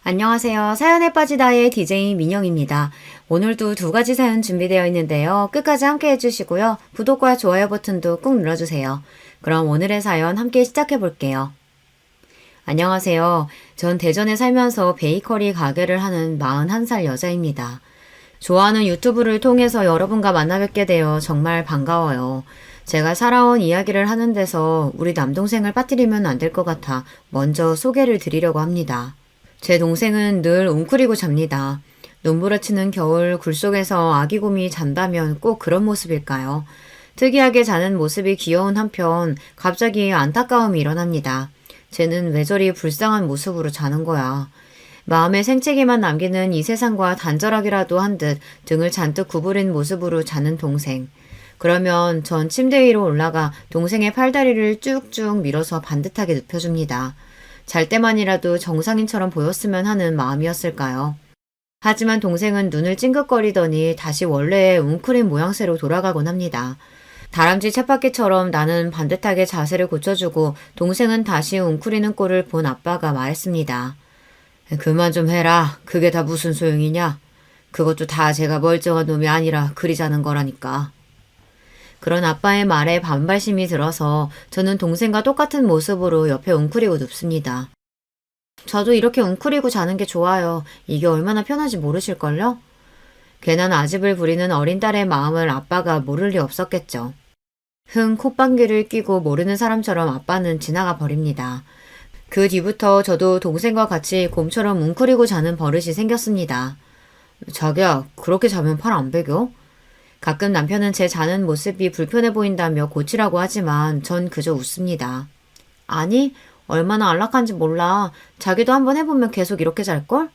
안녕하세요. 사연에 빠지다의 DJ 민영입니다. 오늘도 두 가지 사연 준비되어 있는데요. 끝까지 함께 해주시고요. 구독과 좋아요 버튼도 꾹 눌러주세요. 그럼 오늘의 사연 함께 시작해 볼게요. 안녕하세요. 전 대전에 살면서 베이커리 가게를 하는 41살 여자입니다. 좋아하는 유튜브를 통해서 여러분과 만나 뵙게 되어 정말 반가워요. 제가 살아온 이야기를 하는 데서 우리 남동생을 빠뜨리면 안 될 것 같아 먼저 소개를 드리려고 합니다. 제 동생은 늘 웅크리고 잡니다. 눈부라치는 겨울 굴 속에서 아기곰이 잔다면 꼭 그런 모습일까요? 특이하게 자는 모습이 귀여운 한편 갑자기 안타까움이 일어납니다. 쟤는 왜 저리 불쌍한 모습으로 자는 거야. 마음에 생채기만 남기는 이 세상과 단절하기라도 한 듯 등을 잔뜩 구부린 모습으로 자는 동생. 그러면 전 침대 위로 올라가 동생의 팔다리를 쭉쭉 밀어서 반듯하게 눕혀줍니다. 잘 때만이라도 정상인처럼 보였으면 하는 마음이었을까요? 하지만 동생은 눈을 찡긋거리더니 다시 원래의 웅크린 모양새로 돌아가곤 합니다. 다람쥐 쳇바퀴처럼 나는 반듯하게 자세를 고쳐주고 동생은 다시 웅크리는 꼴을 본 아빠가 말했습니다. 그만 좀 해라. 그게 다 무슨 소용이냐? 그것도 다 제가 멀쩡한 놈이 아니라 그리 자는 거라니까. 그런 아빠의 말에 반발심이 들어서 저는 동생과 똑같은 모습으로 옆에 웅크리고 눕습니다. 저도 이렇게 웅크리고 자는 게 좋아요. 이게 얼마나 편한지 모르실걸요? 괜한 아집을 부리는 어린 딸의 마음을 아빠가 모를 리 없었겠죠. 흥 콧방귀를 뀌고 모르는 사람처럼 아빠는 지나가 버립니다. 그 뒤부터 저도 동생과 같이 곰처럼 웅크리고 자는 버릇이 생겼습니다. 자기야, 그렇게 자면 팔 안 베겨? 가끔 남편은 제 자는 모습이 불편해 보인다며 고치라고 하지만 전 그저 웃습니다. 아니, 얼마나 안락한지 몰라. 자기도 한번 해보면 계속 이렇게 잘걸?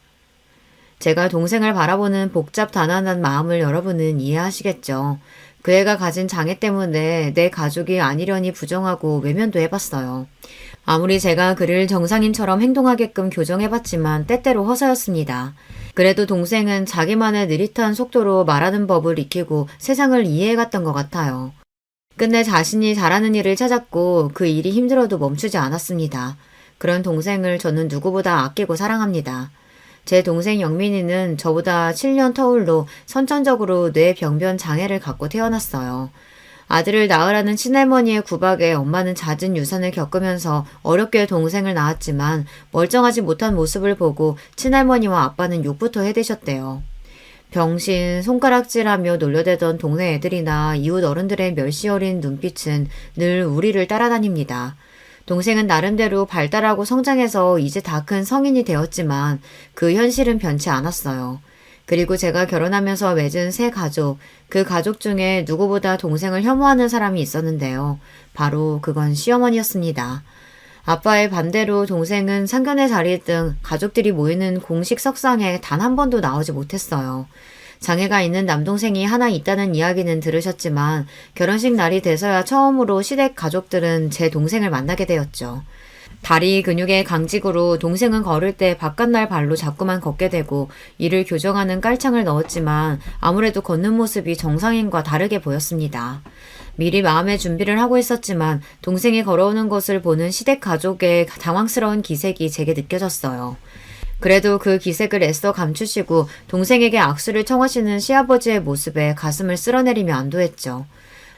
제가 동생을 바라보는 복잡 단안한 마음을 여러분은 이해하시겠죠. 그 애가 가진 장애 때문에 내 가족이 아니려니 부정하고 외면도 해봤어요. 아무리 제가 그를 정상인처럼 행동하게끔 교정해봤지만 때때로 허사였습니다. 그래도 동생은 자기만의 느릿한 속도로 말하는 법을 익히고 세상을 이해해갔던 것 같아요. 끝내 자신이 잘하는 일을 찾았고 그 일이 힘들어도 멈추지 않았습니다. 그런 동생을 저는 누구보다 아끼고 사랑합니다. 제 동생 영민이는 저보다 7년 터울로 선천적으로 뇌병변 장애를 갖고 태어났어요. 아들을 낳으라는 친할머니의 구박에 엄마는 잦은 유산을 겪으면서 어렵게 동생을 낳았지만 멀쩡하지 못한 모습을 보고 친할머니와 아빠는 욕부터 해대셨대요. 병신, 손가락질하며 놀려대던 동네 애들이나 이웃 어른들의 멸시 어린 눈빛은 늘 우리를 따라다닙니다. 동생은 나름대로 발달하고 성장해서 이제 다 큰 성인이 되었지만 그 현실은 변치 않았어요. 그리고 제가 결혼하면서 맺은 새 가족, 그 가족 중에 누구보다 동생을 혐오하는 사람이 있었는데요. 바로 그건 시어머니였습니다. 아빠의 반대로 동생은 상견례 자리 등 가족들이 모이는 공식 석상에 단 한 번도 나오지 못했어요. 장애가 있는 남동생이 하나 있다는 이야기는 들으셨지만 결혼식 날이 돼서야 처음으로 시댁 가족들은 제 동생을 만나게 되었죠. 다리 근육의 강직으로 동생은 걸을 때 바깥날 발로 자꾸만 걷게 되고 이를 교정하는 깔창을 넣었지만 아무래도 걷는 모습이 정상인과 다르게 보였습니다. 미리 마음의 준비를 하고 있었지만 동생이 걸어오는 것을 보는 시댁 가족의 당황스러운 기색이 제게 느껴졌어요. 그래도 그 기색을 애써 감추시고 동생에게 악수를 청하시는 시아버지의 모습에 가슴을 쓸어내리며 안도했죠.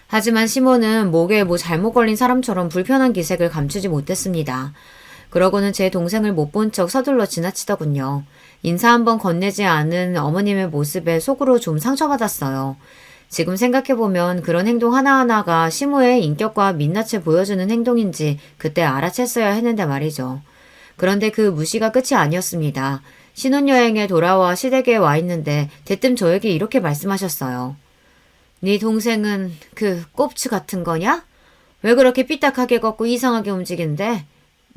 하지만 시모는 목에 뭐 잘못 걸린 사람처럼 불편한 기색을 감추지 못했습니다. 그러고는 제 동생을 못 본 척 서둘러 지나치더군요. 인사 한번 건네지 않은 어머님의 모습에 속으로 좀 상처받았어요. 지금 생각해보면 그런 행동 하나하나가 시모의 인격과 민낯을 보여주는 행동인지 그때 알아챘어야 했는데 말이죠. 그런데 그 무시가 끝이 아니었습니다. 신혼여행에 돌아와 시댁에 와 있는데 대뜸 저에게 이렇게 말씀하셨어요. 네 동생은 그 꼽추 같은 거냐? 왜 그렇게 삐딱하게 걷고 이상하게 움직이는데?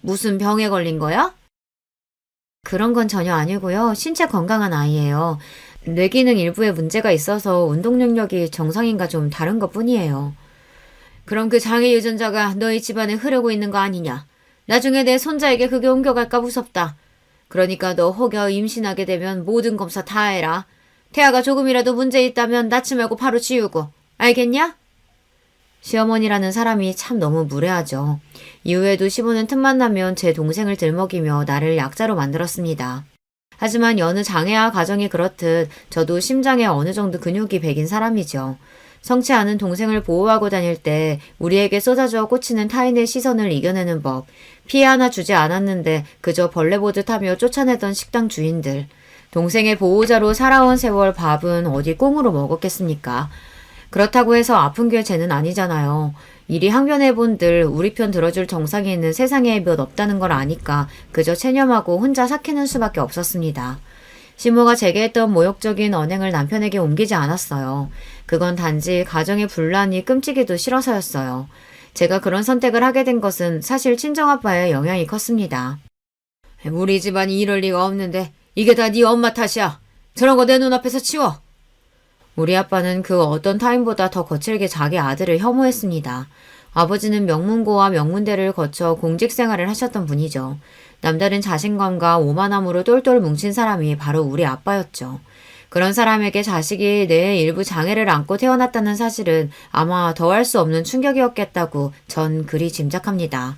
무슨 병에 걸린 거야? 그런 건 전혀 아니고요. 신체 건강한 아이예요. 뇌기능 일부에 문제가 있어서 운동 능력이 정상인과 좀 다른 것 뿐이에요. 그럼 그 장애 유전자가 너희 집안에 흐르고 있는 거 아니냐? 나중에 내 손자에게 그게 옮겨갈까 무섭다. 그러니까 너 혹여 임신하게 되면 모든 검사 다 해라. 태아가 조금이라도 문제 있다면 낳지 말고 바로 지우고. 알겠냐? 시어머니라는 사람이 참 너무 무례하죠. 이후에도 시부는 틈만 나면 제 동생을 들먹이며 나를 약자로 만들었습니다. 하지만 여느 장애아 가정이 그렇듯 저도 심장에 어느 정도 근육이 배긴 사람이죠. 성치 않은 동생을 보호하고 다닐 때 우리에게 쏟아져 꽂히는 타인의 시선을 이겨내는 법, 피해 하나 주지 않았는데 그저 벌레 보듯 하며 쫓아내던 식당 주인들, 동생의 보호자로 살아온 세월 밥은 어디 꽁으로 먹었겠습니까? 그렇다고 해서 아픈 게 죄는 아니잖아요. 이리 항변해본들 우리 편 들어줄 정상이 있는 세상에 몇 없다는 걸 아니까 그저 체념하고 혼자 삭히는 수밖에 없었습니다. 시모가 제게 했던 모욕적인 언행을 남편에게 옮기지 않았어요. 그건 단지 가정의 분란이 끔찍이도 싫어서였어요. 제가 그런 선택을 하게 된 것은 사실 친정아빠의 영향이 컸습니다. 우리 집안이 이럴 리가 없는데 이게 다 네 엄마 탓이야. 저런 거 내 눈앞에서 치워. 우리 아빠는 그 어떤 타인보다 더 거칠게 자기 아들을 혐오했습니다. 아버지는 명문고와 명문대를 거쳐 공직 생활을 하셨던 분이죠. 남다른 자신감과 오만함으로 똘똘 뭉친 사람이 바로 우리 아빠였죠. 그런 사람에게 자식이 뇌의 일부 장애를 안고 태어났다는 사실은 아마 더할 수 없는 충격이었겠다고 전 그리 짐작합니다.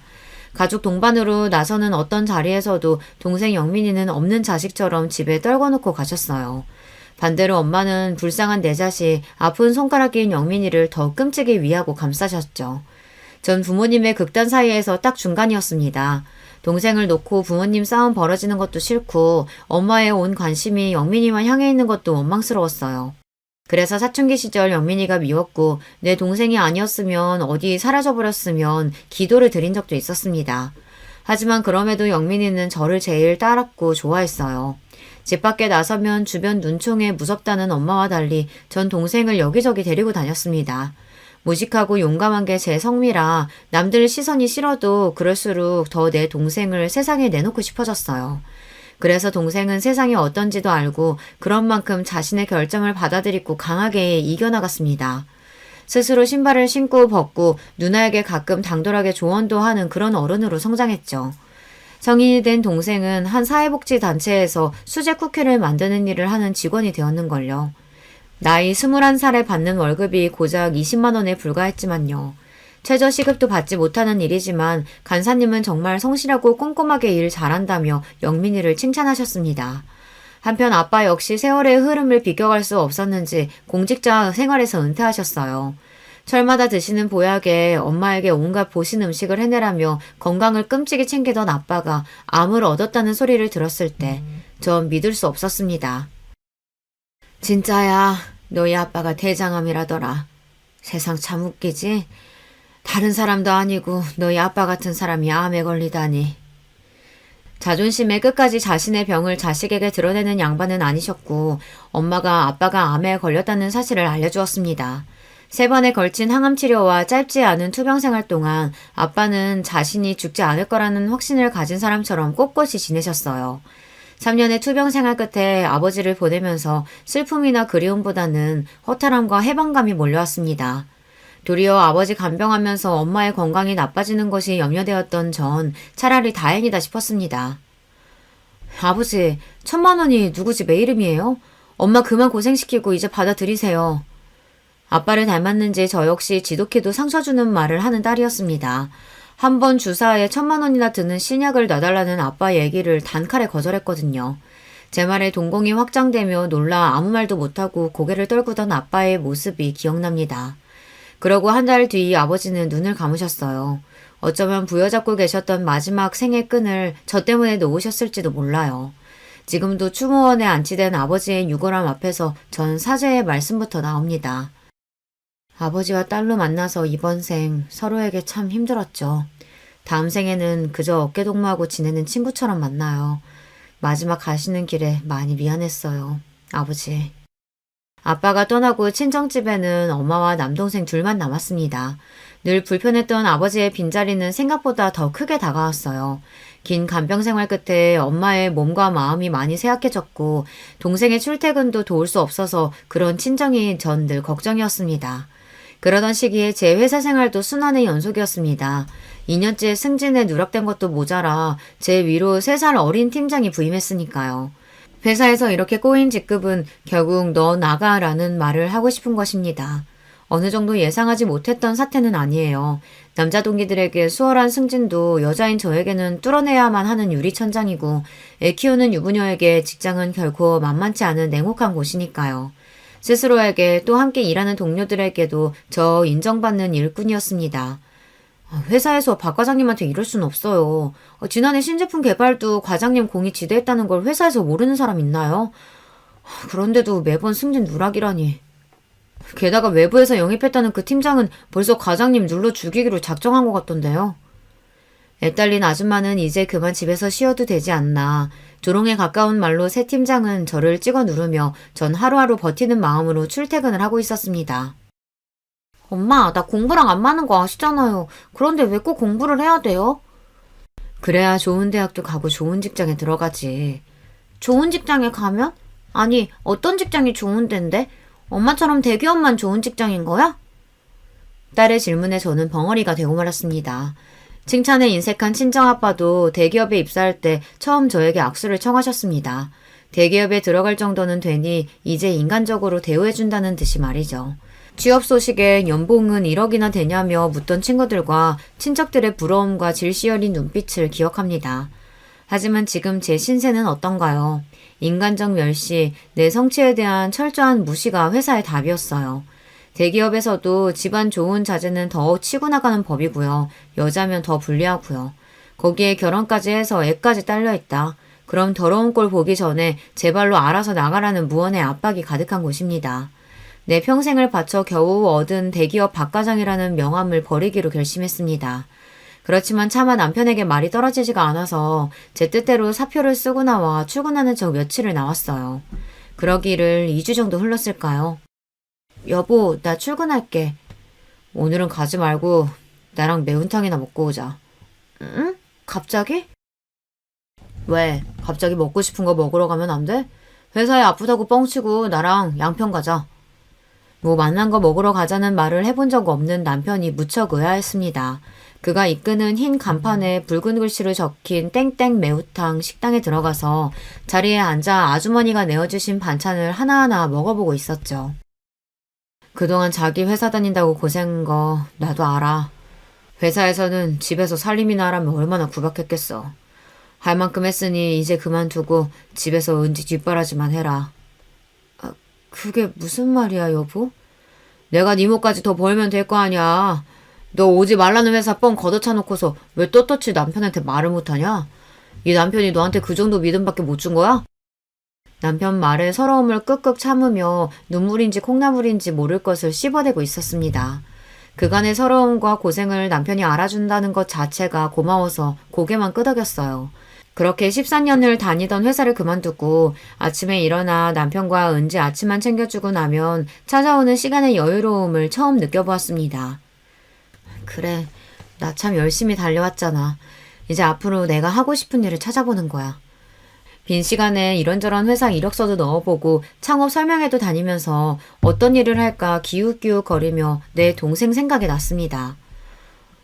가족 동반으로 나서는 어떤 자리에서도 동생 영민이는 없는 자식처럼 집에 떨궈놓고 가셨어요. 반대로 엄마는 불쌍한 내 자식, 아픈 손가락인 영민이를 더 끔찍이 위하고 감싸셨죠. 전 부모님의 극단 사이에서 딱 중간이었습니다. 동생을 놓고 부모님 싸움 벌어지는 것도 싫고 엄마의 온 관심이 영민이만 향해 있는 것도 원망스러웠어요. 그래서 사춘기 시절 영민이가 미웠고 내 동생이 아니었으면 어디 사라져버렸으면 기도를 드린 적도 있었습니다. 하지만 그럼에도 영민이는 저를 제일 따랐고 좋아했어요. 집 밖에 나서면 주변 눈총에 무섭다는 엄마와 달리 전 동생을 여기저기 데리고 다녔습니다. 무식하고 용감한 게 제 성미라 남들 시선이 싫어도 그럴수록 더 내 동생을 세상에 내놓고 싶어졌어요. 그래서 동생은 세상이 어떤지도 알고 그런 만큼 자신의 결정을 받아들이고 강하게 이겨나갔습니다. 스스로 신발을 신고 벗고 누나에게 가끔 당돌하게 조언도 하는 그런 어른으로 성장했죠. 성인이 된 동생은 한 사회복지단체에서 수제 쿠키를 만드는 일을 하는 직원이 되었는걸요. 나이 21살에 받는 월급이 고작 20만 원에 불과했지만요. 최저 시급도 받지 못하는 일이지만 간사님은 정말 성실하고 꼼꼼하게 일 잘한다며 영민이를 칭찬하셨습니다. 한편 아빠 역시 세월의 흐름을 비껴갈 수 없었는지 공직자 생활에서 은퇴하셨어요. 철마다 드시는 보약에 엄마에게 온갖 보신 음식을 해내라며 건강을 끔찍이 챙기던 아빠가 암을 얻었다는 소리를 들었을 때 전 믿을 수 없었습니다. 진짜야, 너희 아빠가 대장암이라더라. 세상 참 웃기지? 다른 사람도 아니고 너희 아빠 같은 사람이 암에 걸리다니. 자존심에 끝까지 자신의 병을 자식에게 드러내는 양반은 아니셨고 엄마가 아빠가 암에 걸렸다는 사실을 알려주었습니다. 3번에 걸친 항암 치료와 짧지 않은 투병 생활 동안 아빠는 자신이 죽지 않을 거라는 확신을 가진 사람처럼 꼿꼿이 지내셨어요. 3년의 투병 생활 끝에 아버지를 보내면서 슬픔이나 그리움보다는 허탈함과 해방감이 몰려왔습니다. 도리어 아버지 간병하면서 엄마의 건강이 나빠지는 것이 염려되었던 전 차라리 다행이다 싶었습니다. 아버지, 1,000만 원이 누구 집 애 이름이에요? 엄마 그만 고생시키고 이제 받아들이세요. 아빠를 닮았는지 저 역시 지독히도 상처주는 말을 하는 딸이었습니다. 한 번 주사에 1,000만 원이나 드는 신약을 놔달라는 아빠 얘기를 단칼에 거절했거든요. 제 말에 동공이 확장되며 놀라 아무 말도 못하고 고개를 떨구던 아빠의 모습이 기억납니다. 그러고 한 달 뒤 아버지는 눈을 감으셨어요. 어쩌면 부여잡고 계셨던 마지막 생의 끈을 저 때문에 놓으셨을지도 몰라요. 지금도 추모원에 안치된 아버지의 유골함 앞에서 전 사죄의 말씀부터 나옵니다. 아버지와 딸로 만나서 이번 생 서로에게 참 힘들었죠. 다음 생에는 그저 어깨동무하고 지내는 친구처럼 만나요. 마지막 가시는 길에 많이 미안했어요. 아버지. 아빠가 떠나고 친정집에는 엄마와 남동생 둘만 남았습니다. 늘 불편했던 아버지의 빈자리는 생각보다 더 크게 다가왔어요. 긴 간병 생활 끝에 엄마의 몸과 마음이 많이 쇠약해졌고 동생의 출퇴근도 도울 수 없어서 그런 친정이 전 늘 걱정이었습니다. 그러던 시기에 제 회사 생활도 순환의 연속이었습니다. 2년째 승진에 누락된 것도 모자라 제 위로 3살 어린 팀장이 부임했으니까요. 회사에서 이렇게 꼬인 직급은 결국 너 나가라는 말을 하고 싶은 것입니다. 어느 정도 예상하지 못했던 사태는 아니에요. 남자 동기들에게 수월한 승진도 여자인 저에게는 뚫어내야만 하는 유리천장이고 애 키우는 유부녀에게 직장은 결코 만만치 않은 냉혹한 곳이니까요. 스스로에게 또 함께 일하는 동료들에게도 저 인정받는 일꾼이었습니다. 회사에서 박 과장님한테 이럴 순 없어요. 지난해 신제품 개발도 과장님 공이 지대했다는 걸 회사에서 모르는 사람 있나요? 그런데도 매번 승진 누락이라니. 게다가 외부에서 영입했다는 그 팀장은 벌써 과장님 눌러 죽이기로 작정한 것 같던데요. 애딸린 아줌마는 이제 그만 집에서 쉬어도 되지 않나. 조롱에 가까운 말로 새 팀장은 저를 찍어 누르며 전 하루하루 버티는 마음으로 출퇴근을 하고 있었습니다. 엄마, 나 공부랑 안 맞는 거 아시잖아요. 그런데 왜 꼭 공부를 해야 돼요? 그래야 좋은 대학도 가고 좋은 직장에 들어가지. 좋은 직장에 가면? 아니, 어떤 직장이 좋은 데인데? 엄마처럼 대기업만 좋은 직장인 거야? 딸의 질문에 저는 벙어리가 되고 말았습니다. 칭찬에 인색한 친정아빠도 대기업에 입사할 때 처음 저에게 악수를 청하셨습니다. 대기업에 들어갈 정도는 되니 이제 인간적으로 대우해준다는 듯이 말이죠. 취업 소식에 연봉은 1억이나 되냐며 묻던 친구들과 친척들의 부러움과 질시 어린 눈빛을 기억합니다. 하지만 지금 제 신세는 어떤가요? 인간적 멸시, 내 성취에 대한 철저한 무시가 회사의 답이었어요. 대기업에서도 집안 좋은 자제는 더 치고 나가는 법이고요. 여자면 더 불리하고요. 거기에 결혼까지 해서 애까지 딸려있다. 그럼 더러운 꼴 보기 전에 제 발로 알아서 나가라는 무언의 압박이 가득한 곳입니다. 내 평생을 바쳐 겨우 얻은 대기업 박과장이라는 명함을 버리기로 결심했습니다. 그렇지만 차마 남편에게 말이 떨어지지가 않아서 제 뜻대로 사표를 쓰고 나와 출근하는 척 며칠을 나왔어요. 그러기를 2주 정도 흘렀을까요? 여보, 나 출근할게. 오늘은 가지 말고 나랑 매운탕이나 먹고 오자. 응? 갑자기? 왜? 갑자기 먹고 싶은 거 먹으러 가면 안 돼? 회사에 아프다고 뻥치고 나랑 양평 가자. 뭐 만난 거 먹으러 가자는 말을 해본 적 없는 남편이 무척 의아했습니다. 그가 이끄는 흰 간판에 붉은 글씨로 적힌 땡땡 매우탕 식당에 들어가서 자리에 앉아 아주머니가 내어주신 반찬을 하나하나 먹어보고 있었죠. 그동안 자기 회사 다닌다고 고생한 거 나도 알아. 회사에서는 집에서 살림이나 하라면 얼마나 구박했겠어. 할 만큼 했으니 이제 그만두고 집에서 은지 뒷바라지만 해라. 그게 무슨 말이야, 여보? 내가 네 몫까지 더 벌면 될 거 아니야. 너 오지 말라는 회사 뻥 걷어차 놓고서 왜 떳떳이 남편한테 말을 못하냐? 이 남편이 너한테 그 정도 믿음밖에 못 준 거야? 남편 말에 서러움을 끄끄 참으며 눈물인지 콩나물인지 모를 것을 씹어대고 있었습니다. 그간의 서러움과 고생을 남편이 알아준다는 것 자체가 고마워서 고개만 끄덕였어요. 그렇게 14년을 다니던 회사를 그만두고 아침에 일어나 남편과 은지 아침만 챙겨주고 나면 찾아오는 시간의 여유로움을 처음 느껴보았습니다. 그래, 나 참 열심히 달려왔잖아. 이제 앞으로 내가 하고 싶은 일을 찾아보는 거야. 빈 시간에 이런저런 회사 이력서도 넣어보고 창업 설명회도 다니면서 어떤 일을 할까 기웃기웃거리며 내 동생 생각이 났습니다.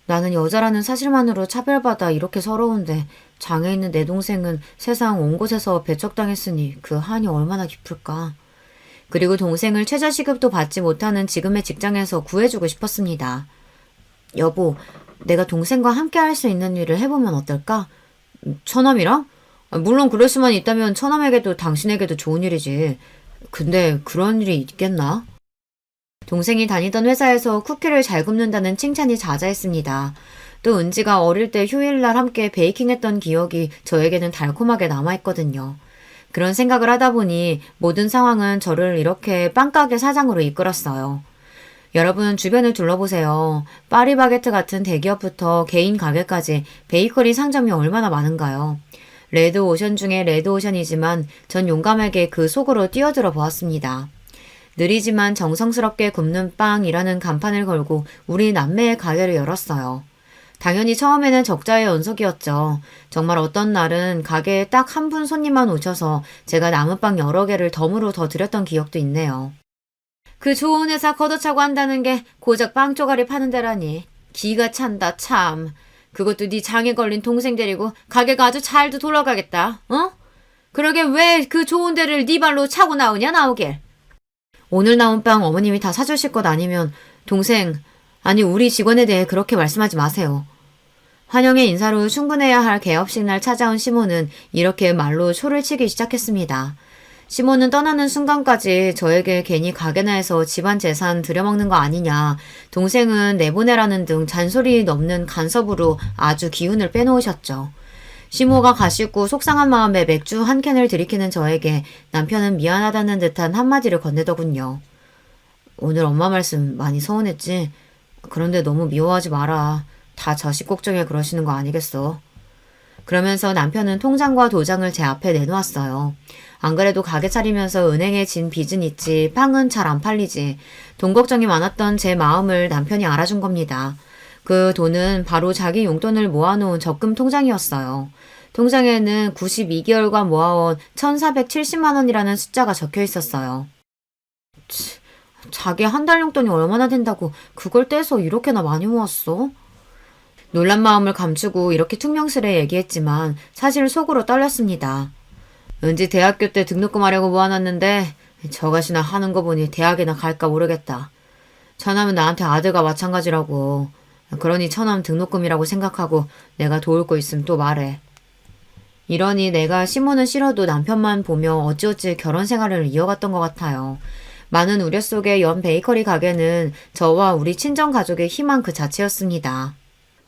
나는 여자라는 사실만으로 차별받아 이렇게 서러운데 장애 있는 내 동생은 세상 온 곳에서 배척당했으니 그 한이 얼마나 깊을까. 그리고 동생을 최저시급도 받지 못하는 지금의 직장에서 구해주고 싶었습니다. 여보, 내가 동생과 함께 할 수 있는 일을 해보면 어떨까? 처남이랑? 물론 그럴 수만 있다면 처남에게도 당신에게도 좋은 일이지. 근데 그런 일이 있겠나? 동생이 다니던 회사에서 쿠키를 잘 굽는다는 칭찬이 자자했습니다. 또 은지가 어릴 때 휴일날 함께 베이킹했던 기억이 저에게는 달콤하게 남아있거든요. 그런 생각을 하다 보니 모든 상황은 저를 이렇게 빵가게 사장으로 이끌었어요. 여러분 주변을 둘러보세요. 파리바게트 같은 대기업부터 개인 가게까지 베이커리 상점이 얼마나 많은가요? 레드오션 중에 레드오션이지만 전 용감하게 그 속으로 뛰어들어 보았습니다. 느리지만 정성스럽게 굽는 빵이라는 간판을 걸고 우리 남매의 가게를 열었어요. 당연히 처음에는 적자의 연속이었죠. 정말 어떤 날은 가게에 딱 한 분 손님만 오셔서 제가 남은 빵 여러 개를 덤으로 더 드렸던 기억도 있네요. 그 좋은 회사 걷어차고 한다는 게 고작 빵 쪼가리 파는 데라니. 기가 찬다 참. 그것도 네 장에 걸린 동생 데리고 가게가 아주 잘도 돌아가겠다. 어? 그러게 왜 그 좋은 데를 네 발로 차고 나오냐 나오길. 오늘 나온 빵 어머님이 다 사주실 것 아니면 동생, 아니 우리 직원에 대해 그렇게 말씀하지 마세요. 환영의 인사로 출근해야 할 개업식 날 찾아온 시몬은 이렇게 말로 초를 치기 시작했습니다. 시몬은 떠나는 순간까지 저에게 괜히 가게나 해서 집안 재산 들여먹는 거 아니냐, 동생은 내보내라는 등 잔소리 넘는 간섭으로 아주 기운을 빼놓으셨죠. 시모가 가시고 속상한 마음에 맥주 한 캔을 들이키는 저에게 남편은 미안하다는 듯한 한마디를 건네더군요. 오늘 엄마 말씀 많이 서운했지? 그런데 너무 미워하지 마라. 다 자식 걱정에 그러시는 거 아니겠어? 그러면서 남편은 통장과 도장을 제 앞에 내놓았어요. 안 그래도 가게 차리면서 은행에 진 빚은 있지 빵은 잘 안 팔리지. 돈 걱정이 많았던 제 마음을 남편이 알아준 겁니다. 그 돈은 바로 자기 용돈을 모아놓은 적금 통장이었어요. 통장에는 92개월간 모아온 1,470만 원이라는 숫자가 적혀 있었어요. 자기 한 달 용돈이 얼마나 된다고 그걸 떼서 이렇게나 많이 모았어? 놀란 마음을 감추고 이렇게 퉁명스레 얘기했지만 사실 속으로 떨렸습니다. 왠지 대학교 때 등록금 하려고 모아놨는데 저것이나 하는 거 보니 대학이나 갈까 모르겠다. 처남은 나한테 아들과 마찬가지라고. 그러니 처남 등록금이라고 생각하고 내가 도울 거 있으면 또 말해. 이러니 내가 시몬은 싫어도 남편만 보며 어찌어찌 결혼 생활을 이어갔던 것 같아요. 많은 우려 속에 연 베이커리 가게는 저와 우리 친정 가족의 희망 그 자체였습니다.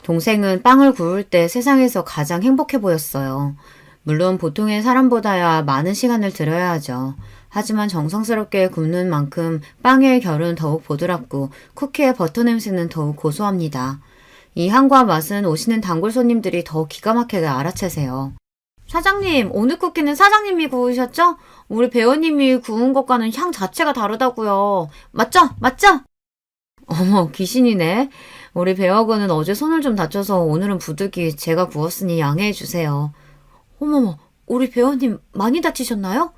동생은 빵을 구울 때 세상에서 가장 행복해 보였어요. 물론 보통의 사람보다야 많은 시간을 들여야 하죠. 하지만 정성스럽게 굽는 만큼 빵의 결은 더욱 보드랍고 쿠키의 버터 냄새는 더욱 고소합니다. 이 향과 맛은 오시는 단골 손님들이 더 기가 막히게 알아채세요. 사장님, 오늘 쿠키는 사장님이 구우셨죠? 우리 배우님이 구운 것과는 향 자체가 다르다고요. 맞죠? 맞죠? 어머, 귀신이네. 우리 배우군은 어제 손을 좀 다쳐서 오늘은 부득이 제가 구웠으니 양해해 주세요. 어머머, 우리 배우님 많이 다치셨나요?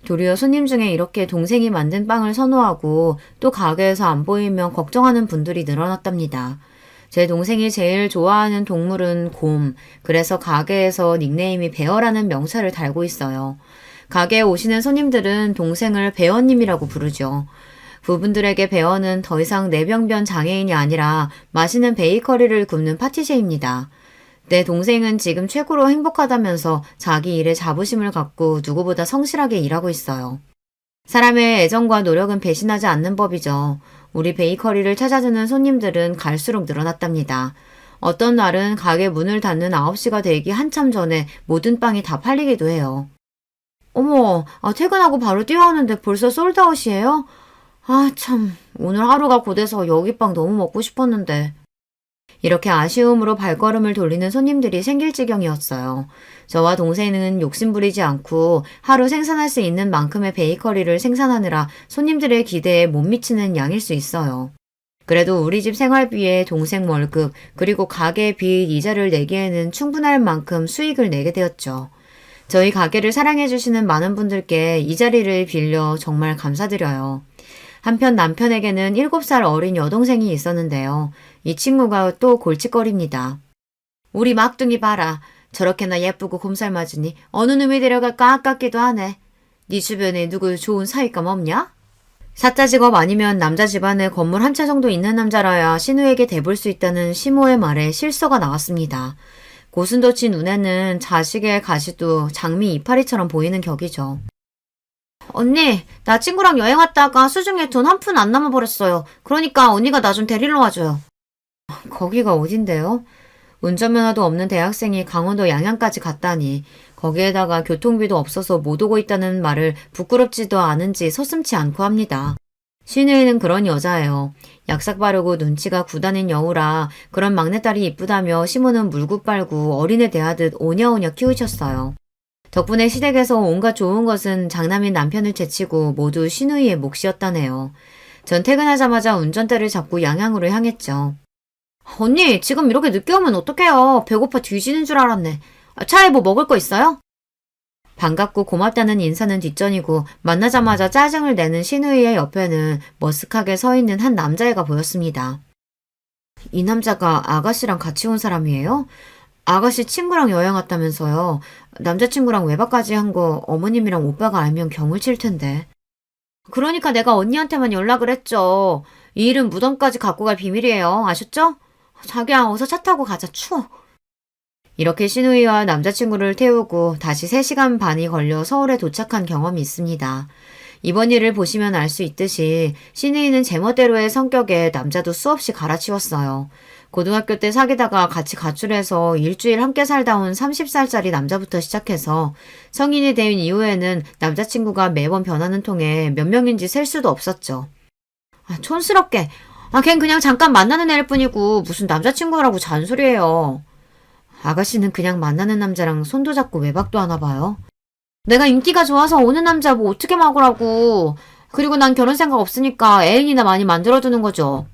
도리어 손님 중에 이렇게 동생이 만든 빵을 선호하고 또 가게에서 안 보이면 걱정하는 분들이 늘어났답니다. 제 동생이 제일 좋아하는 동물은 곰, 그래서 가게에서 닉네임이 베어라는 명찰을 달고 있어요. 가게에 오시는 손님들은 동생을 베어님이라고 부르죠. 부분들에게 베어는 더 이상 내병변 장애인이 아니라 맛있는 베이커리를 굽는 파티셰입니다. 내 동생은 지금 최고로 행복하다면서 자기 일에 자부심을 갖고 누구보다 성실하게 일하고 있어요. 사람의 애정과 노력은 배신하지 않는 법이죠. 우리 베이커리를 찾아주는 손님들은 갈수록 늘어났답니다. 어떤 날은 가게 문을 닫는 9시가 되기 한참 전에 모든 빵이 다 팔리기도 해요. 어머, 퇴근하고 바로 뛰어오는데 벌써 솔드아웃이에요? 참, 오늘 하루가 고돼서 여기 빵 너무 먹고 싶었는데. 이렇게 아쉬움으로 발걸음을 돌리는 손님들이 생길 지경이었어요. 저와 동생은 욕심부리지 않고 하루 생산할 수 있는 만큼의 베이커리를 생산하느라 손님들의 기대에 못 미치는 양일 수 있어요. 그래도 우리 집 생활비에 동생 월급 그리고 가게 빚 이자를 내기에는 충분할 만큼 수익을 내게 되었죠. 저희 가게를 사랑해주시는 많은 분들께 이 자리를 빌려 정말 감사드려요. 한편 남편에게는 7살 어린 여동생이 있었는데요. 이 친구가 또 골칫거립니다. 우리 막둥이 봐라. 저렇게나 예쁘고 곰살맞으니 어느 놈이 데려갈까 아깝기도 하네. 네 주변에 누구 좋은 사위감 없냐? 사자 직업 아니면 남자 집안에 건물 한 채 정도 있는 남자라야 신우에게 대볼 수 있다는 시모의 말에 실서가 나왔습니다. 고슴도치 눈에는 자식의 가시도 장미 이파리처럼 보이는 격이죠. 언니, 나 친구랑 여행 왔다가 수중에 돈 한 푼 안 남아버렸어요. 그러니까 언니가 나 좀 데리러 와줘요. 거기가 어딘데요? 운전면허도 없는 대학생이 강원도 양양까지 갔다니. 거기에다가 교통비도 없어서 못 오고 있다는 말을 부끄럽지도 않은지 서슴지 않고 합니다. 신우이는 그런 여자예요. 약삭 바르고 눈치가 구다닌 여우라 그런 막내딸이 이쁘다며 시모는 물고 빨고 어린애 대하듯 오냐오냐 키우셨어요. 덕분에 시댁에서 온갖 좋은 것은 장남인 남편을 제치고 모두 신우이의 몫이었다네요. 전 퇴근하자마자 운전대를 잡고 양양으로 향했죠. 언니, 지금 이렇게 늦게 오면 어떡해요. 배고파 뒤지는 줄 알았네. 차에 뭐 먹을 거 있어요? 반갑고 고맙다는 인사는 뒷전이고 만나자마자 짜증을 내는 신우이의 옆에는 머쓱하게 서 있는 한 남자애가 보였습니다. 이 남자가 아가씨랑 같이 온 사람이에요? 아가씨 친구랑 여행 왔다면서요. 남자친구랑 외박까지 한 거 어머님이랑 오빠가 알면 경을 칠 텐데. 그러니까 내가 언니한테만 연락을 했죠. 이 일은 무덤까지 갖고 갈 비밀이에요. 아셨죠? 자기야, 어서 차 타고 가자. 추워. 이렇게 신우이와 남자친구를 태우고 다시 3시간 반이 걸려 서울에 도착한 경험이 있습니다. 이번 일을 보시면 알 수 있듯이 신우이는 제멋대로의 성격에 남자도 수없이 갈아치웠어요. 고등학교 때 사귀다가 같이 가출해서 일주일 함께 살다 온 30살짜리 남자부터 시작해서 성인이 된 이후에는 남자친구가 매번 변하는 통에 몇 명인지 셀 수도 없었죠. 촌스럽게. 걘 그냥 잠깐 만나는 애일 뿐이고 무슨 남자친구라고 잔소리해요. 아가씨는 그냥 만나는 남자랑 손도 잡고 외박도 하나 봐요. 내가 인기가 좋아서 오는 남자 뭐 어떻게 막으라고. 그리고 난 결혼 생각 없으니까 애인이나 많이 만들어두는 거죠.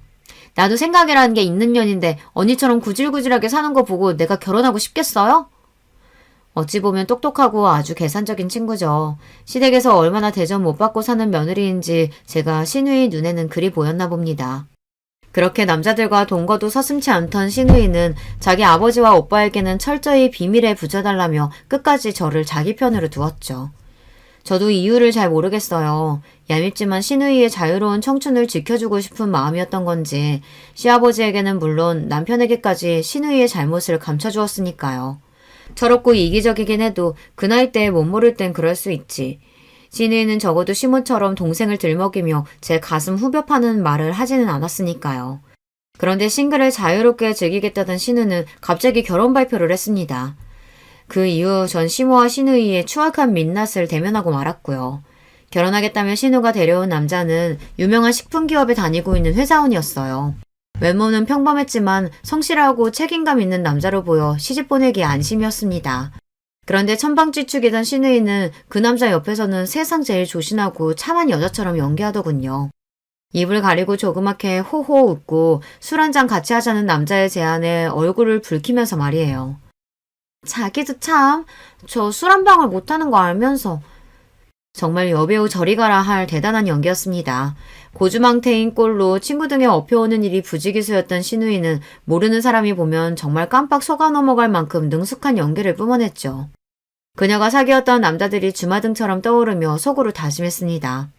나도 생각이라는 게 있는 년인데 언니처럼 구질구질하게 사는 거 보고 내가 결혼하고 싶겠어요? 어찌 보면 똑똑하고 아주 계산적인 친구죠. 시댁에서 얼마나 대접 못 받고 사는 며느리인지 제가 신우이 눈에는 그리 보였나 봅니다. 그렇게 남자들과 동거도 서슴지 않던 신우이는 자기 아버지와 오빠에게는 철저히 비밀에 붙여달라며 끝까지 저를 자기 편으로 두었죠. 저도 이유를 잘 모르겠어요. 얄밉지만 신우이의 자유로운 청춘을 지켜주고 싶은 마음이었던 건지 시아버지에게는 물론 남편에게까지 신우이의 잘못을 감춰주었으니까요. 철없고 이기적이긴 해도 그 나이 때에 못 모를 땐 그럴 수 있지. 신우이는 적어도 시모처럼 동생을 들먹이며 제 가슴 후벼 파는 말을 하지는 않았으니까요. 그런데 싱글을 자유롭게 즐기겠다던 신우는 갑자기 결혼 발표를 했습니다. 그 이후 전 시모와 신우이의 추악한 민낯을 대면하고 말았고요. 결혼하겠다며 신우가 데려온 남자는 유명한 식품기업에 다니고 있는 회사원이었어요. 외모는 평범했지만 성실하고 책임감 있는 남자로 보여 시집 보내기 안심이었습니다. 그런데 천방지축이던 신우이는 그 남자 옆에서는 세상 제일 조신하고 참한 여자처럼 연기하더군요. 입을 가리고 조그맣게 호호 웃고 술 한잔 같이 하자는 남자의 제안에 얼굴을 붉히면서 말이에요. 자기도 참, 저 술 한 방울 못하는 거 알면서. 정말 여배우 저리 가라 할 대단한 연기였습니다. 고주망태인 꼴로 친구 등에 업혀오는 일이 부지기수였던 신우이는 모르는 사람이 보면 정말 깜빡 속아 넘어갈 만큼 능숙한 연기를 뿜어냈죠. 그녀가 사귀었던 남자들이 주마등처럼 떠오르며 속으로 다짐했습니다.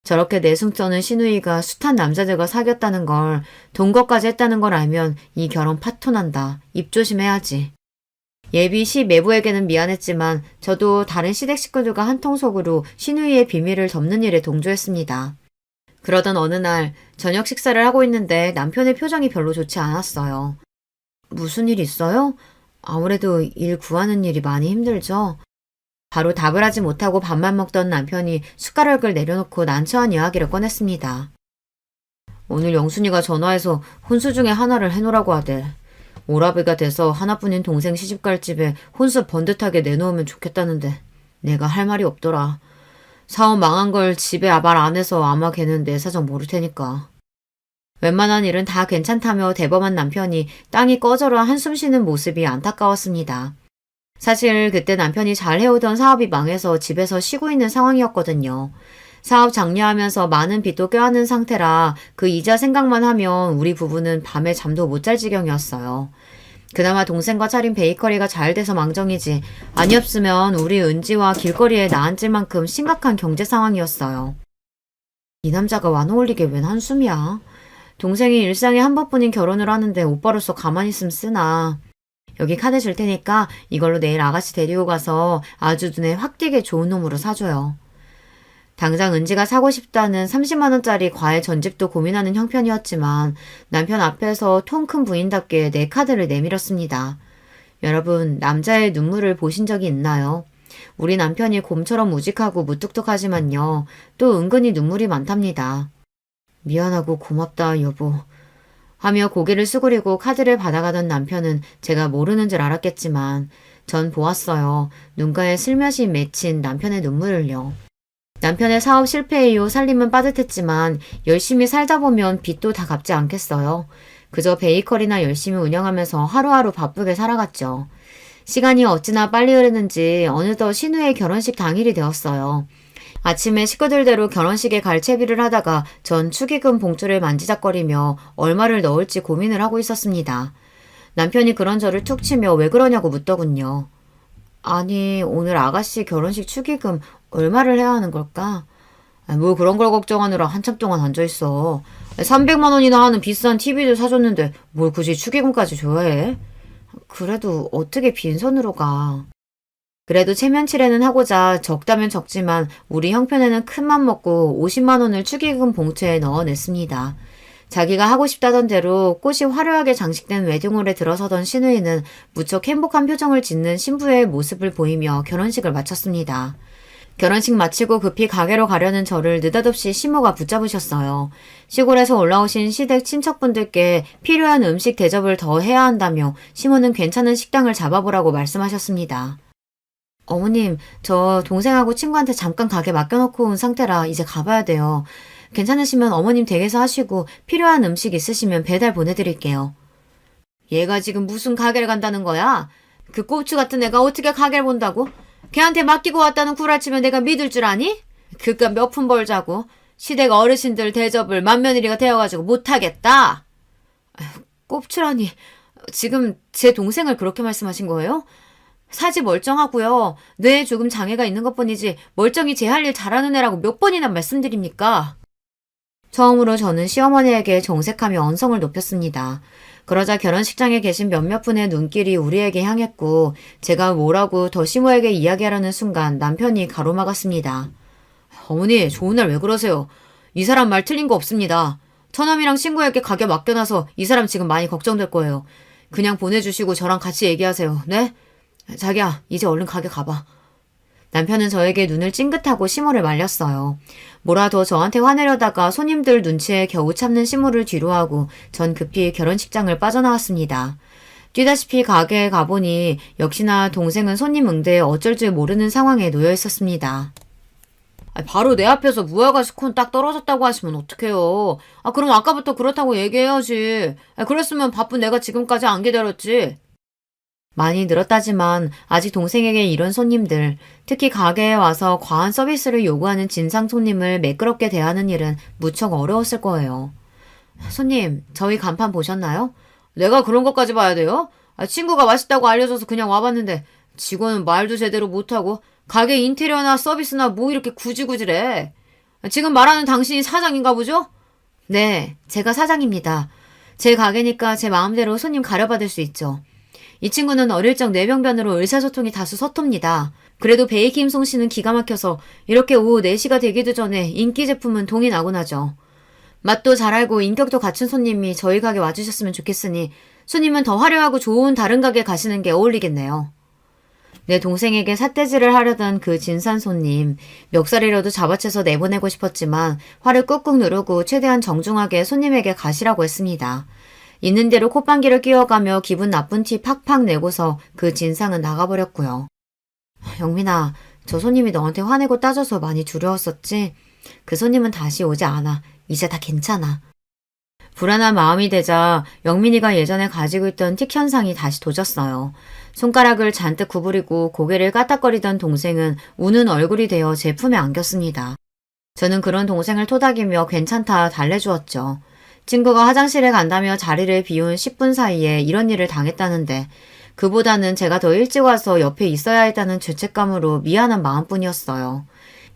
저렇게 내숭 떠는 신우이가 숱한 남자들과 사귀었다는 걸, 동거까지 했다는 걸 알면 이 결혼 파토난다. 입 조심해야지. 예비 시 매부에게는 미안했지만 저도 다른 시댁 식구들과 한통속으로 신우이의 비밀을 덮는 일에 동조했습니다. 그러던 어느 날 저녁 식사를 하고 있는데 남편의 표정이 별로 좋지 않았어요. 무슨 일 있어요? 아무래도 일 구하는 일이 많이 힘들죠. 바로 답을 하지 못하고 밥만 먹던 남편이 숟가락을 내려놓고 난처한 이야기를 꺼냈습니다. 오늘 영순이가 전화해서 혼수 중에 하나를 해놓으라고 하대. 오라비가 돼서 하나뿐인 동생 시집갈 집에 혼수 번듯하게 내놓으면 좋겠다는데 내가 할 말이 없더라. 사업 망한 걸 집에 말 안 해서 아마 걔는 내 사정 모를 테니까. 웬만한 일은 다 괜찮다며 대범한 남편이 땅이 꺼져라 한숨 쉬는 모습이 안타까웠습니다. 사실 그때 남편이 잘 해오던 사업이 망해서 집에서 쉬고 있는 상황이었거든요. 사업 장려하면서 많은 빚도 껴안은 상태라 그 이자 생각만 하면 우리 부부는 밤에 잠도 못 잘 지경이었어요. 그나마 동생과 차린 베이커리가 잘 돼서 망정이지 아니었으면 우리 은지와 길거리에 나앉을 만큼 심각한 경제 상황이었어요. 이 남자가 완어울리게 웬 한숨이야. 동생이 일상에 한 번뿐인 결혼을 하는데 오빠로서 가만히 있으면 쓰나. 여기 카드 줄 테니까 이걸로 내일 아가씨 데리고 가서 아주 눈에 확 띄게 좋은 놈으로 사줘요. 당장 은지가 사고 싶다는 30만 원짜리 과일 전집도 고민하는 형편이었지만 남편 앞에서 통 큰 부인답게 내 카드를 내밀었습니다. 여러분, 남자의 눈물을 보신 적이 있나요? 우리 남편이 곰처럼 우직하고 무뚝뚝하지만요. 또 은근히 눈물이 많답니다. 미안하고 고맙다, 여보. 하며 고개를 수그리고 카드를 받아가던 남편은 제가 모르는 줄 알았겠지만 전 보았어요. 눈가에 슬며시 맺힌 남편의 눈물을요. 남편의 사업 실패 이후 살림은 빠듯했지만 열심히 살다 보면 빚도 다 갚지 않겠어요. 그저 베이커리나 열심히 운영하면서 하루하루 바쁘게 살아갔죠. 시간이 어찌나 빨리 흐르는지 어느덧 신우의 결혼식 당일이 되었어요. 아침에 식구들대로 결혼식에 갈 채비를 하다가 전 축의금 봉투를 만지작거리며 얼마를 넣을지 고민을 하고 있었습니다. 남편이 그런 저를 툭 치며 왜 그러냐고 묻더군요. 아니, 오늘 아가씨 결혼식 축의금 얼마를 해야 하는 걸까? 뭐 그런 걸 걱정하느라 한참 동안 앉아있어. 300만 원이나 하는 비싼 TV도 사줬는데 뭘 굳이 축의금까지 줘야 해? 그래도 어떻게 빈손으로 가. 그래도 체면치레는 하고자 적다면 적지만 우리 형편에는 큰맘 먹고 50만 원을 축의금 봉투에 넣어냈습니다. 자기가 하고 싶다던 대로 꽃이 화려하게 장식된 웨딩홀에 들어서던 신우이는 무척 행복한 표정을 짓는 신부의 모습을 보이며 결혼식을 마쳤습니다. 결혼식 마치고 급히 가게로 가려는 저를 느닷없이 시모가 붙잡으셨어요. 시골에서 올라오신 시댁 친척분들께 필요한 음식 대접을 더 해야 한다며 시모는 괜찮은 식당을 잡아보라고 말씀하셨습니다. 어머님, 저 동생하고 친구한테 잠깐 가게 맡겨놓고 온 상태라 이제 가봐야 돼요. 괜찮으시면 어머님 댁에서 하시고 필요한 음식 있으시면 배달 보내드릴게요. 얘가 지금 무슨 가게를 간다는 거야? 그 꼽추 같은 애가 어떻게 가게를 본다고? 걔한테 맡기고 왔다는 구라치면 내가 믿을 줄 아니? 그깟 몇 푼 벌자고 시댁 어르신들 대접을 맏며느리가 되어가지고 못하겠다. 꼽추라니 지금 제 동생을 그렇게 말씀하신 거예요? 사지 멀쩡하고요. 뇌에 조금 장애가 있는 것뿐이지 멀쩡히 제 할 일 잘하는 애라고 몇 번이나 말씀드립니까? 처음으로 저는 시어머니에게 정색하며 언성을 높였습니다. 그러자 결혼식장에 계신 몇몇 분의 눈길이 우리에게 향했고 제가 뭐라고 더 시모에게 이야기하려는 순간 남편이 가로막았습니다. 어머니, 좋은 날 왜 그러세요? 이 사람 말 틀린 거 없습니다. 처남이랑 친구에게 가게 맡겨놔서 이 사람 지금 많이 걱정될 거예요. 그냥 보내주시고 저랑 같이 얘기하세요. 네? 자기야, 이제 얼른 가게 가봐. 남편은 저에게 눈을 찡긋하고 시모를 말렸어요. 뭐라 더 저한테 화내려다가 손님들 눈치에 겨우 참는 시모를 뒤로하고 전 급히 결혼식장을 빠져나왔습니다. 뛰다시피 가게에 가보니 역시나 동생은 손님 응대에 어쩔 줄 모르는 상황에 놓여 있었습니다. 바로 내 앞에서 무화과스콘 딱 떨어졌다고 하시면 어떡해요. 그럼 아까부터 그렇다고 얘기해야지. 그랬으면 바쁜 내가 지금까지 안 기다렸지. 많이 늘었다지만 아직 동생에게 이런 손님들, 특히 가게에 와서 과한 서비스를 요구하는 진상 손님을 매끄럽게 대하는 일은 무척 어려웠을 거예요. 손님, 저희 간판 보셨나요? 내가 그런 것까지 봐야 돼요? 친구가 맛있다고 알려줘서 그냥 와봤는데 직원은 말도 제대로 못하고 가게 인테리어나 서비스나 뭐 이렇게 구질구질해. 지금 말하는 당신이 사장인가 보죠? 네, 제가 사장입니다. 제 가게니까 제 마음대로 손님 가려받을 수 있죠. 이 친구는 어릴 적 뇌병변으로 의사소통이 다소 서툽니다. 그래도 베이킹 솜씨는 기가 막혀서 이렇게 오후 4시가 되기도 전에 인기 제품은 동이 나곤 하죠. 맛도 잘 알고 인격도 갖춘 손님이 저희 가게 와주셨으면 좋겠으니 손님은 더 화려하고 좋은 다른 가게 가시는 게 어울리겠네요. 내 동생에게 삿대질을 하려던 그 진산 손님, 멱살이라도 잡아채서 내보내고 싶었지만 화를 꾹꾹 누르고 최대한 정중하게 손님에게 가시라고 했습니다. 있는 대로 콧방귀를 끼워가며 기분 나쁜 티 팍팍 내고서 그 진상은 나가버렸고요. 영민아, 저 손님이 너한테 화내고 따져서 많이 두려웠었지? 그 손님은 다시 오지 않아. 이제 다 괜찮아. 불안한 마음이 되자 영민이가 예전에 가지고 있던 틱 현상이 다시 도졌어요. 손가락을 잔뜩 구부리고 고개를 까딱거리던 동생은 우는 얼굴이 되어 제 품에 안겼습니다. 저는 그런 동생을 토닥이며 괜찮다 달래주었죠. 친구가 화장실에 간다며 자리를 비운 10분 사이에 이런 일을 당했다는데 그보다는 제가 더 일찍 와서 옆에 있어야 했다는 죄책감으로 미안한 마음뿐이었어요.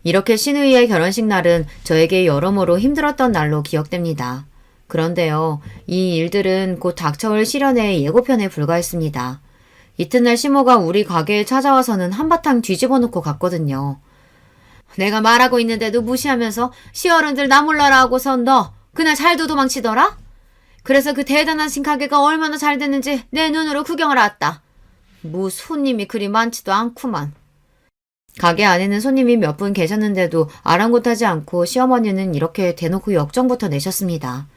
이렇게 신우이의 결혼식 날은 저에게 여러모로 힘들었던 날로 기억됩니다. 그런데요, 이 일들은 곧 닥쳐올 시련의 예고편에 불과했습니다. 이튿날 시모가 우리 가게에 찾아와서는 한바탕 뒤집어 놓고 갔거든요. 내가 말하고 있는데도 무시하면서 시어른들 나 몰라라 하고선 너 그날 잘도 도망치더라? 그래서 그 대단한 신가게가 얼마나 잘 됐는지 내 눈으로 구경을 왔다. 뭐 손님이 그리 많지도 않구만. 가게 안에는 손님이 몇 분 계셨는데도 아랑곳하지 않고 시어머니는 이렇게 대놓고 역정부터 내셨습니다.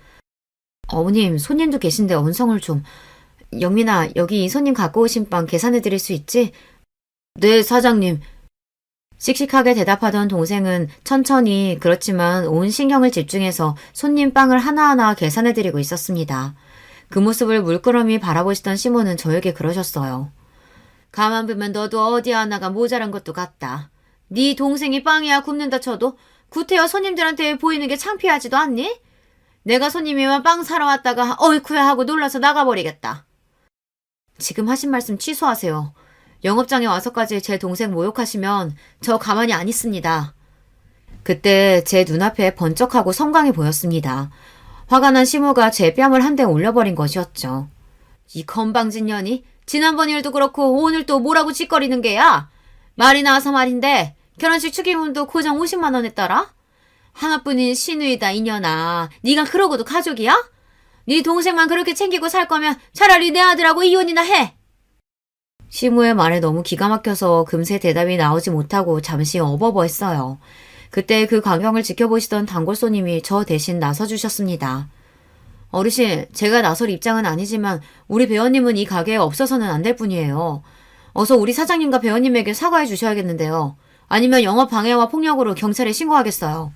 어머님, 손님도 계신데 언성을 좀. 영민아, 여기 이 손님 갖고 오신 빵 계산해 드릴 수 있지? 네, 사장님. 씩씩하게 대답하던 동생은 천천히 그렇지만 온 신경을 집중해서 손님 빵을 하나하나 계산해드리고 있었습니다. 그 모습을 물끄러미 바라보시던 시모는 저에게 그러셨어요. 가만 보면 너도 어디 하나가 모자란 것도 같다. 네 동생이 빵이야 굽는다 쳐도 구태여 손님들한테 보이는 게 창피하지도 않니? 내가 손님이면 빵 사러 왔다가 어이쿠야 하고 놀라서 나가버리겠다. 지금 하신 말씀 취소하세요. 영업장에 와서까지 제 동생 모욕하시면 저 가만히 안 있습니다. 그때 제 눈앞에 번쩍하고 성광이 보였습니다. 화가 난 시모가 제 뺨을 한 대 올려버린 것이었죠. 이 건방진 년이 지난번 일도 그렇고 오늘 또 뭐라고 짓거리는 게야? 말이 나와서 말인데 결혼식 축의금도 고정 50만 원 했더라? 하나뿐인 시누이다 이년아. 네가 그러고도 가족이야? 네 동생만 그렇게 챙기고 살 거면 차라리 내 아들하고 이혼이나 해. 시무의 말에 너무 기가 막혀서 금세 대답이 나오지 못하고 잠시 어버버했어요. 그때 그 광경을 지켜보시던 단골 손님이 저 대신 나서주셨습니다. 어르신, 제가 나설 입장은 아니지만 우리 배우님은 이 가게에 없어서는 안 될 분이에요. 어서 우리 사장님과 배우님에게 사과해 주셔야겠는데요. 아니면 영업 방해와 폭력으로 경찰에 신고하겠어요.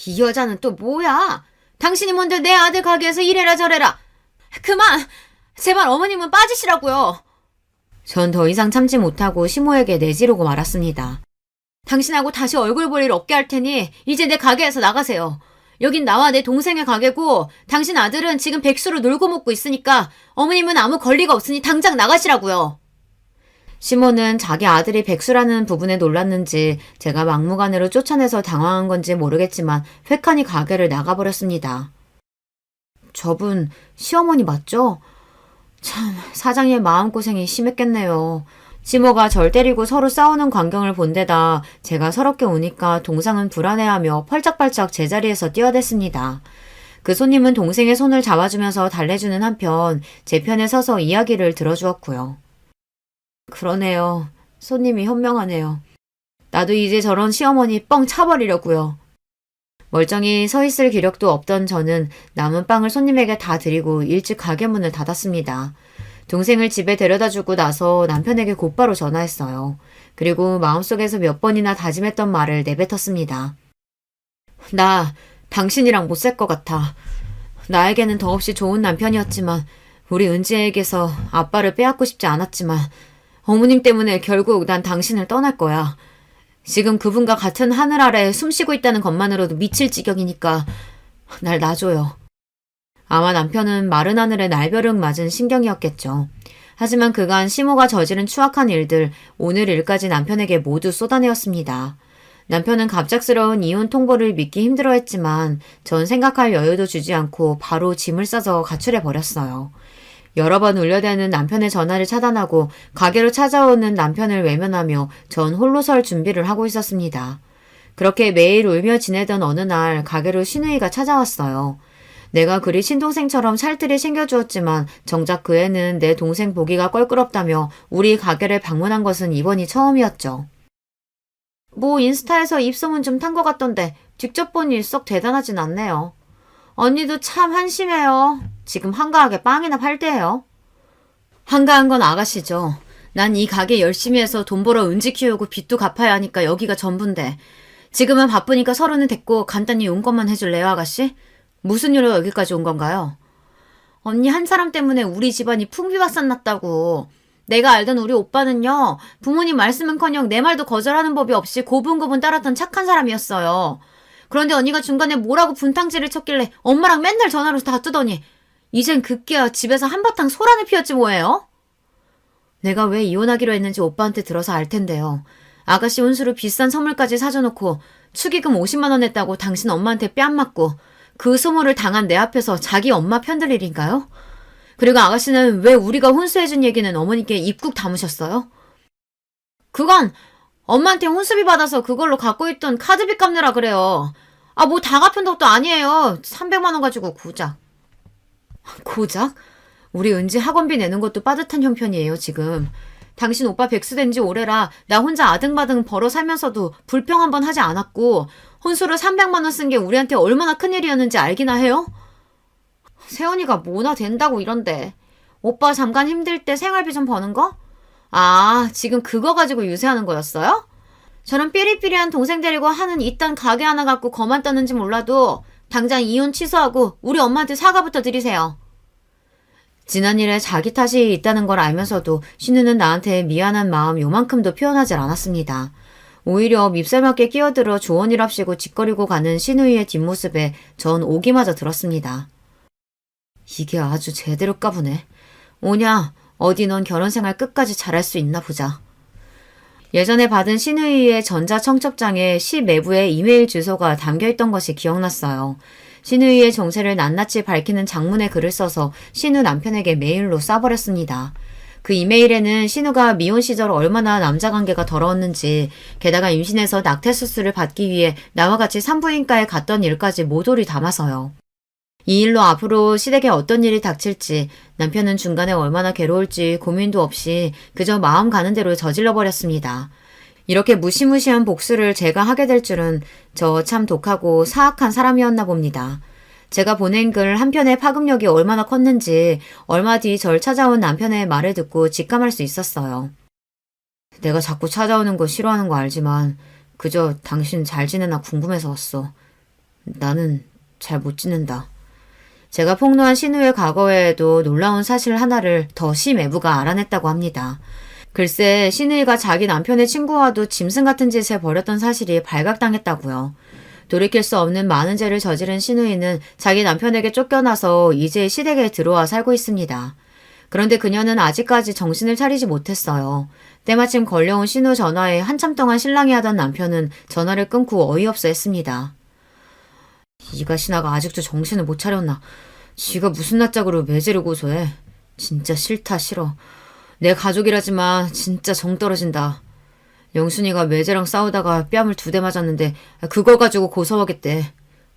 이 여자는 또 뭐야? 당신이 뭔데 내 아들 가게에서 이래라 저래라. 그만! 제발 어머님은 빠지시라고요. 전 더 이상 참지 못하고 시모에게 내지르고 말았습니다. 당신하고 다시 얼굴 볼 일 없게 할 테니 이제 내 가게에서 나가세요. 여긴 나와 내 동생의 가게고 당신 아들은 지금 백수로 놀고 먹고 있으니까 어머님은 아무 권리가 없으니 당장 나가시라고요. 시모는 자기 아들이 백수라는 부분에 놀랐는지 제가 막무가내로 쫓아내서 당황한 건지 모르겠지만 획하니 가게를 나가버렸습니다. 저분 시어머니 맞죠? 참 사장님 마음고생이 심했겠네요. 시모가 절 때리고 서로 싸우는 광경을 본 데다 제가 서럽게 우니까 동상은 불안해하며 펄짝펄짝 제자리에서 뛰어댔습니다. 그 손님은 동생의 손을 잡아주면서 달래주는 한편 제 편에 서서 이야기를 들어주었고요. 그러네요. 손님이 현명하네요. 나도 이제 저런 시어머니 뻥 차버리려고요. 멀쩡히 서 있을 기력도 없던 저는 남은 빵을 손님에게 다 드리고 일찍 가게 문을 닫았습니다. 동생을 집에 데려다주고 나서 남편에게 곧바로 전화했어요. 그리고 마음속에서 몇 번이나 다짐했던 말을 내뱉었습니다. 나 당신이랑 못 살 것 같아. 나에게는 더없이 좋은 남편이었지만 우리 은지에게서 아빠를 빼앗고 싶지 않았지만 어머님 때문에 결국 난 당신을 떠날 거야. 지금 그분과 같은 하늘 아래 숨쉬고 있다는 것만으로도 미칠 지경이니까 날 놔줘요. 아마 남편은 마른 하늘에 날벼락 맞은 심경이었겠죠. 하지만 그간 시모가 저지른 추악한 일들, 오늘 일까지 남편에게 모두 쏟아내었습니다. 남편은 갑작스러운 이혼 통보를 믿기 힘들어했지만 전 생각할 여유도 주지 않고 바로 짐을 싸서 가출해버렸어요. 여러 번 울려대는 남편의 전화를 차단하고 가게로 찾아오는 남편을 외면하며 전 홀로 설 준비를 하고 있었습니다. 그렇게 매일 울며 지내던 어느 날 가게로 시누이가 찾아왔어요. 내가 그리 친동생처럼 살뜰히 챙겨주었지만 정작 그 애는 내 동생 보기가 껄끄럽다며 우리 가게를 방문한 것은 이번이 처음이었죠. 뭐 인스타에서 입소문 좀 탄 것 같던데 직접 보니 썩 대단하진 않네요. 언니도 참 한심해요. 지금 한가하게 빵이나 팔 때예요. 한가한 건 아가씨죠. 난 이 가게 열심히 해서 돈 벌어 은지 키우고 빚도 갚아야 하니까 여기가 전부인데 지금은 바쁘니까 서로는 됐고 간단히 용건만 해줄래요 아가씨? 무슨 일로 여기까지 온 건가요? 언니 한 사람 때문에 우리 집안이 풍비박산 났다고. 내가 알던 우리 오빠는요. 부모님 말씀은커녕 내 말도 거절하는 법이 없이 고분고분 따랐던 착한 사람이었어요. 그런데 언니가 중간에 뭐라고 분탕질을 쳤길래 엄마랑 맨날 전화로 다투더니 이젠 급기야 집에서 한바탕 소란을 피웠지 뭐예요? 내가 왜 이혼하기로 했는지 오빠한테 들어서 알 텐데요. 아가씨 혼수로 비싼 선물까지 사줘놓고 축의금 50만 원 냈다고 당신 엄마한테 뺨 맞고 그 소모를 당한 내 앞에서 자기 엄마 편들 일인가요? 그리고 아가씨는 왜 우리가 혼수해준 얘기는 어머니께 입국 담으셨어요? 그건 엄마한테 혼수비 받아서 그걸로 갖고 있던 카드비 갚느라 그래요. 아, 뭐 다 갚은 것도 아니에요. 300만 원 가지고 고작. 고작? 우리 은지 학원비 내는 것도 빠듯한 형편이에요, 지금. 당신 오빠 백수 된 지 오래라 나 혼자 아등바등 벌어 살면서도 불평 한 번 하지 않았고 혼수로 300만 원 쓴 게 우리한테 얼마나 큰일이었는지 알기나 해요? 세연이가 뭐나 된다고 이런데. 오빠 잠깐 힘들 때 생활비 좀 버는 거? 아, 지금 그거 가지고 유세하는 거였어요? 저런 삐리삐리한 동생 데리고 하는 이딴 가게 하나 갖고 거만 떠는지 몰라도 당장 이혼 취소하고 우리 엄마한테 사과부터 드리세요. 지난 일에 자기 탓이 있다는 걸 알면서도 신우는 나한테 미안한 마음 요만큼도 표현하질 않았습니다. 오히려 밉살맞게 끼어들어 조언이랍시고 짓거리고 가는 신우이의 뒷모습에 전 오기마저 들었습니다. 이게 아주 제대로 까부네. 오냐, 어디 넌 결혼생활 끝까지 잘할 수 있나 보자. 예전에 받은 신우이의 전자청첩장에 시 매부의 이메일 주소가 담겨있던 것이 기억났어요. 신우이의 정체를 낱낱이 밝히는 장문의 글을 써서 신우 남편에게 메일로 쏴버렸습니다. 그 이메일에는 신우가 미혼 시절 얼마나 남자관계가 더러웠는지, 게다가 임신해서 낙태수술을 받기 위해 나와 같이 산부인과에 갔던 일까지 모조리 담아서요. 이 일로 앞으로 시댁에 어떤 일이 닥칠지, 남편은 중간에 얼마나 괴로울지 고민도 없이 그저 마음 가는 대로 저질러버렸습니다. 이렇게 무시무시한 복수를 제가 하게 될 줄은 저 참 독하고 사악한 사람이었나 봅니다. 제가 보낸 글 한 편의 파급력이 얼마나 컸는지 얼마 뒤 절 찾아온 남편의 말을 듣고 직감할 수 있었어요. 내가 자꾸 찾아오는 거 싫어하는 거 알지만 그저 당신 잘 지내나 궁금해서 왔어. 나는 잘 못 지낸다. 제가 폭로한 신우의 과거에도 놀라운 사실 하나를 더 시매부가 알아냈다고 합니다. 글쎄 신우이가 자기 남편의 친구와도 짐승 같은 짓을 벌였던 사실이 발각당했다고요. 돌이킬 수 없는 많은 죄를 저지른 신우이는 자기 남편에게 쫓겨나서 이제 시댁에 들어와 살고 있습니다. 그런데 그녀는 아직까지 정신을 차리지 못했어요. 때마침 걸려온 신우 전화에 한참 동안 실랑이 하던 남편은 전화를 끊고 어이없어 했습니다. 이가 신하가 아직도 정신을 못 차렸나. 지가 무슨 낯짝으로 매제를 고소해. 진짜 싫다 싫어. 내 가족이라지만 진짜 정 떨어진다. 영순이가 매제랑 싸우다가 뺨을 2대 맞았는데 그거 가지고 고소하겠대.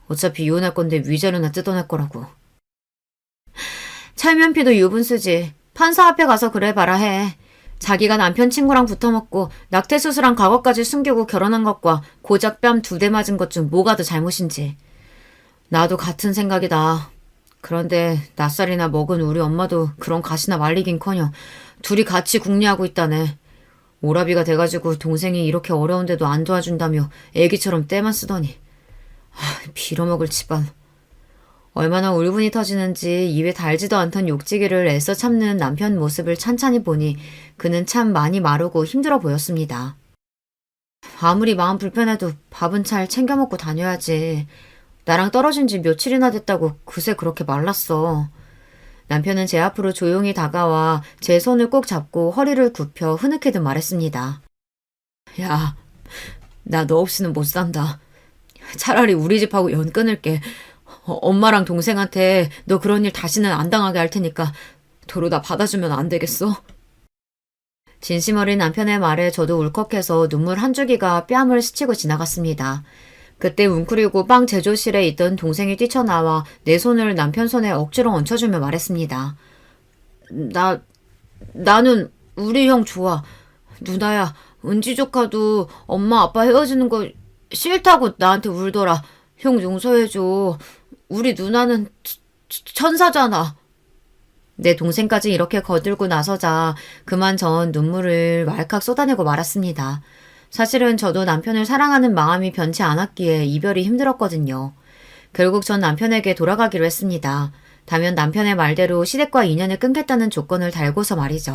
어차피 이혼할 건데 위자료나 뜯어낼 거라고. 철면피도 유분수지. 판사 앞에 가서 그래 봐라 해. 자기가 남편 친구랑 붙어먹고 낙태수술한 과거까지 숨기고 결혼한 것과 고작 뺨 2대 맞은 것 중 뭐가 더 잘못인지. 나도 같은 생각이다. 그런데 낯살이나 먹은 우리 엄마도 그런 가시나 말리긴커녕 둘이 같이 궁리하고 있다네. 오라비가 돼가지고 동생이 이렇게 어려운데도 안 도와준다며 애기처럼 떼만 쓰더니. 빌어먹을 집안. 얼마나 울분이 터지는지 입에 달지도 않던 욕지기를 애써 참는 남편 모습을 찬찬히 보니 그는 참 많이 마르고 힘들어 보였습니다. 아무리 마음 불편해도 밥은 잘 챙겨 먹고 다녀야지. 나랑 떨어진 지 며칠이나 됐다고 그새 그렇게 말랐어. 남편은 제 앞으로 조용히 다가와 제 손을 꼭 잡고 허리를 굽혀 흐느끼듯 말했습니다. 야, 나 너 없이는 못 산다. 차라리 우리 집하고 연 끊을게. 엄마랑 동생한테 너 그런 일 다시는 안 당하게 할 테니까 도로 다 받아주면 안 되겠어? 진심 어린 남편의 말에 저도 울컥해서 눈물 한 줄기가 뺨을 스치고 지나갔습니다. 그때 웅크리고 빵 제조실에 있던 동생이 뛰쳐나와 내 손을 남편 손에 억지로 얹혀주며 말했습니다. 나는 우리 형 좋아. 누나야, 은지 조카도 엄마 아빠 헤어지는 거 싫다고 나한테 울더라. 형 용서해줘. 우리 누나는 천사잖아. 내 동생까지 이렇게 거들고 나서자 그만 전 눈물을 왈칵 쏟아내고 말았습니다. 사실은 저도 남편을 사랑하는 마음이 변치 않았기에 이별이 힘들었거든요. 결국 전 남편에게 돌아가기로 했습니다. 다만 남편의 말대로 시댁과 인연을 끊겠다는 조건을 달고서 말이죠.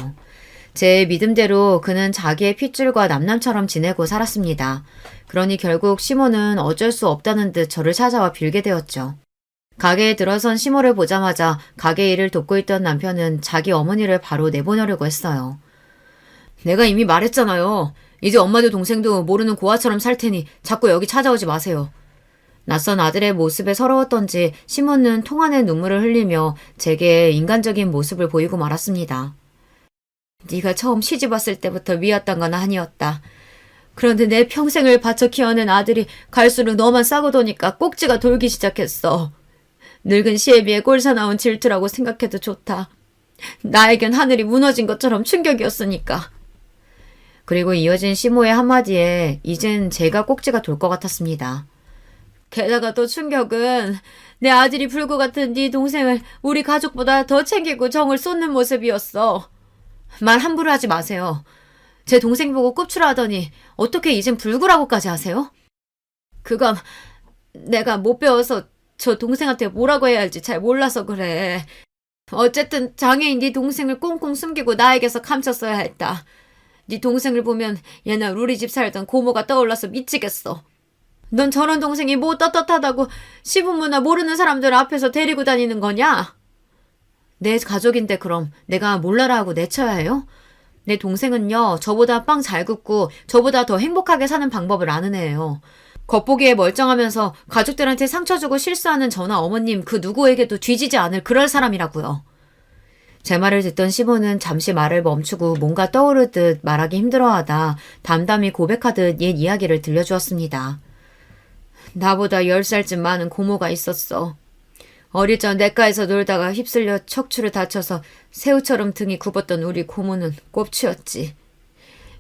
제 믿음대로 그는 자기의 핏줄과 남남처럼 지내고 살았습니다. 그러니 결국 시모는 어쩔 수 없다는 듯 저를 찾아와 빌게 되었죠. 가게에 들어선 시모를 보자마자 가게 일을 돕고 있던 남편은 자기 어머니를 바로 내보내려고 했어요. 내가 이미 말했잖아요. 이제 엄마도 동생도 모르는 고아처럼 살 테니 자꾸 여기 찾아오지 마세요. 낯선 아들의 모습에 서러웠던지 시몬은 통 안에 눈물을 흘리며 제게 인간적인 모습을 보이고 말았습니다. 네가 처음 시집 왔을 때부터 미웠던 건 아니었다. 그런데 내 평생을 바쳐 키워낸 아들이 갈수록 너만 싸고 도니까 꼭지가 돌기 시작했어. 늙은 시애비의 꼴사나운 질투라고 생각해도 좋다. 나에겐 하늘이 무너진 것처럼 충격이었으니까. 그리고 이어진 시모의 한마디에 이젠 제가 꼭지가 돌 것 같았습니다. 게다가 또 충격은 내 아들이 불구 같은 네 동생을 우리 가족보다 더 챙기고 정을 쏟는 모습이었어. 말 함부로 하지 마세요. 제 동생 보고 꼽추라하더니 어떻게 이젠 불구라고까지 하세요? 그건 내가 못 배워서 저 동생한테 뭐라고 해야 할지 잘 몰라서 그래. 어쨌든 장애인 네 동생을 꽁꽁 숨기고 나에게서 감췄어야 했다. 네 동생을 보면 옛날 우리 집 살던 고모가 떠올라서 미치겠어. 넌 저런 동생이 뭐 떳떳하다고 시부모나 모르는 사람들 앞에서 데리고 다니는 거냐? 내 가족인데 그럼 내가 몰라라 하고 내쳐야 해요? 내 동생은요, 저보다 빵 잘 굽고 저보다 더 행복하게 사는 방법을 아는 애예요. 겉보기에 멀쩡하면서 가족들한테 상처 주고 실수하는 저나 어머님 그 누구에게도 뒤지지 않을 그럴 사람이라고요. 제 말을 듣던 시모는 잠시 말을 멈추고 뭔가 떠오르듯 말하기 힘들어하다 담담히 고백하듯 옛 이야기를 들려주었습니다. 나보다 10살쯤 많은 고모가 있었어. 어릴 적 냇가에서 놀다가 휩쓸려 척추를 다쳐서 새우처럼 등이 굽었던 우리 고모는 꼽치였지.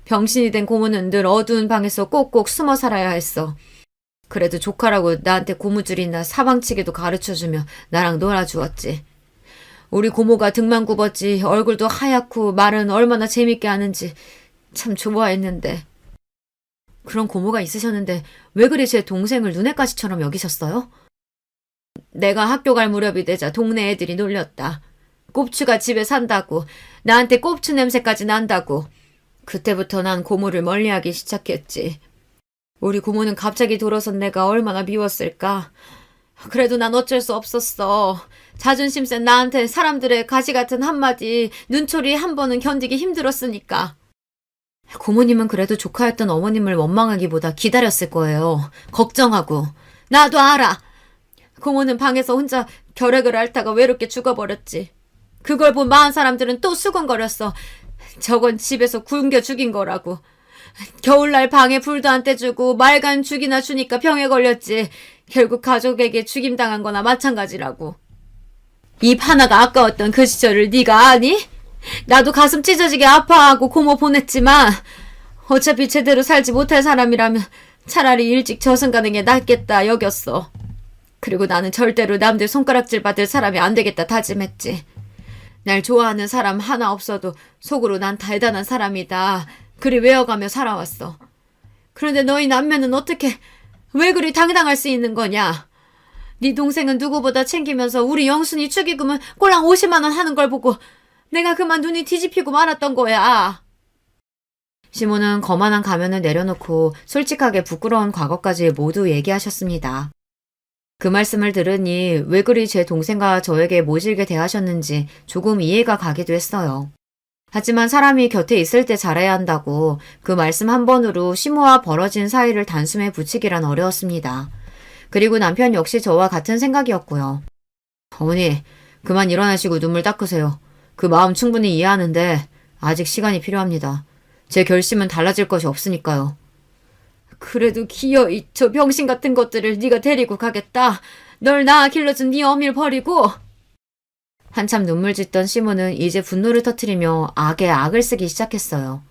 병신이 된 고모는 늘 어두운 방에서 꼭꼭 숨어 살아야 했어. 그래도 조카라고 나한테 고무줄이나 사방치기도 가르쳐주며 나랑 놀아주었지. 우리 고모가 등만 굽었지 얼굴도 하얗고 말은 얼마나 재밌게 하는지 참 좋아했는데. 그런 고모가 있으셨는데 왜 그리 제 동생을 눈엣 가시처럼 여기셨어요? 내가 학교 갈 무렵이 되자 동네 애들이 놀렸다. 꼽추가 집에 산다고, 나한테 꼽추 냄새까지 난다고. 그때부터 난 고모를 멀리하기 시작했지. 우리 고모는 갑자기 돌아선 내가 얼마나 미웠을까. 그래도 난 어쩔 수 없었어. 자존심 센 나한테 사람들의 가시 같은 한마디, 눈초리 한 번은 견디기 힘들었으니까. 고모님은 그래도 조카였던 어머님을 원망하기보다 기다렸을 거예요. 걱정하고. 나도 알아. 고모는 방에서 혼자 결핵을 앓다가 외롭게 죽어버렸지. 그걸 본 마흔 사람들은 또 수군거렸어. 저건 집에서 굶겨 죽인 거라고. 겨울날 방에 불도 안 떼주고 말간 죽이나 주니까 병에 걸렸지. 결국 가족에게 죽임당한 거나 마찬가지라고. 입 하나가 아까웠던 그 시절을 네가 아니? 나도 가슴 찢어지게 아파하고 고모 보냈지만 어차피 제대로 살지 못할 사람이라면 차라리 일찍 저승가는 게 낫겠다 여겼어. 그리고 나는 절대로 남들 손가락질 받을 사람이 안 되겠다 다짐했지. 날 좋아하는 사람 하나 없어도 속으로 난 대단한 사람이다. 그리 외워가며 살아왔어. 그런데 너희 남매는 어떻게 왜 그리 당당할 수 있는 거냐? 네 동생은 누구보다 챙기면서 우리 영순이 축의금은 꼴랑 50만 원 하는 걸 보고 내가 그만 눈이 뒤집히고 말았던 거야. 시모는 거만한 가면을 내려놓고 솔직하게 부끄러운 과거까지 모두 얘기하셨습니다. 그 말씀을 들으니 왜 그리 제 동생과 저에게 모질게 대하셨는지 조금 이해가 가기도 했어요. 하지만 사람이 곁에 있을 때 잘해야 한다고 그 말씀 한 번으로 시모와 벌어진 사이를 단숨에 붙이기란 어려웠습니다. 그리고 남편 역시 저와 같은 생각이었고요. 어머니, 그만 일어나시고 눈물 닦으세요. 그 마음 충분히 이해하는데 아직 시간이 필요합니다. 제 결심은 달라질 것이 없으니까요. 그래도 기어이 저 병신 같은 것들을 네가 데리고 가겠다. 널 낳아 길러준 네 어미를 버리고. 한참 눈물 짓던 시모는 이제 분노를 터뜨리며 악에 악을 쓰기 시작했어요.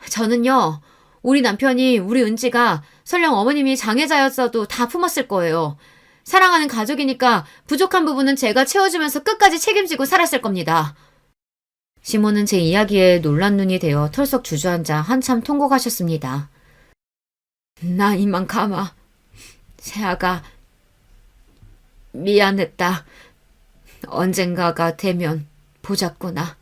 저는요. 우리 남편이 우리 은지가 설령 어머님이 장애자였어도 다 품었을 거예요. 사랑하는 가족이니까 부족한 부분은 제가 채워주면서 끝까지 책임지고 살았을 겁니다. 시모는 제 이야기에 놀란 눈이 되어 털썩 주저앉아 한참 통곡하셨습니다. 나 이만 가마. 세아가 미안했다. 언젠가가 되면 보자꾸나.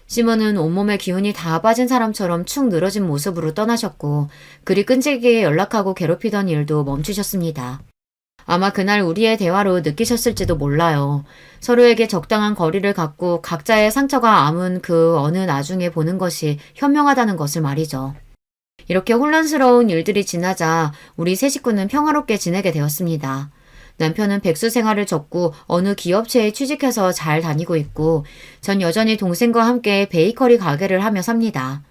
시모는 온몸에 기운이 다 빠진 사람처럼 축 늘어진 모습으로 떠나셨고 그리 끈질기게 연락하고 괴롭히던 일도 멈추셨습니다. 아마 그날 우리의 대화로 느끼셨을지도 몰라요. 서로에게 적당한 거리를 갖고 각자의 상처가 아문 그 어느 나중에 보는 것이 현명하다는 것을 말이죠. 이렇게 혼란스러운 일들이 지나자 우리 세 식구는 평화롭게 지내게 되었습니다. 남편은 백수 생활을 접고 어느 기업체에 취직해서 잘 다니고 있고 전 여전히 동생과 함께 베이커리 가게를 하며 삽니다.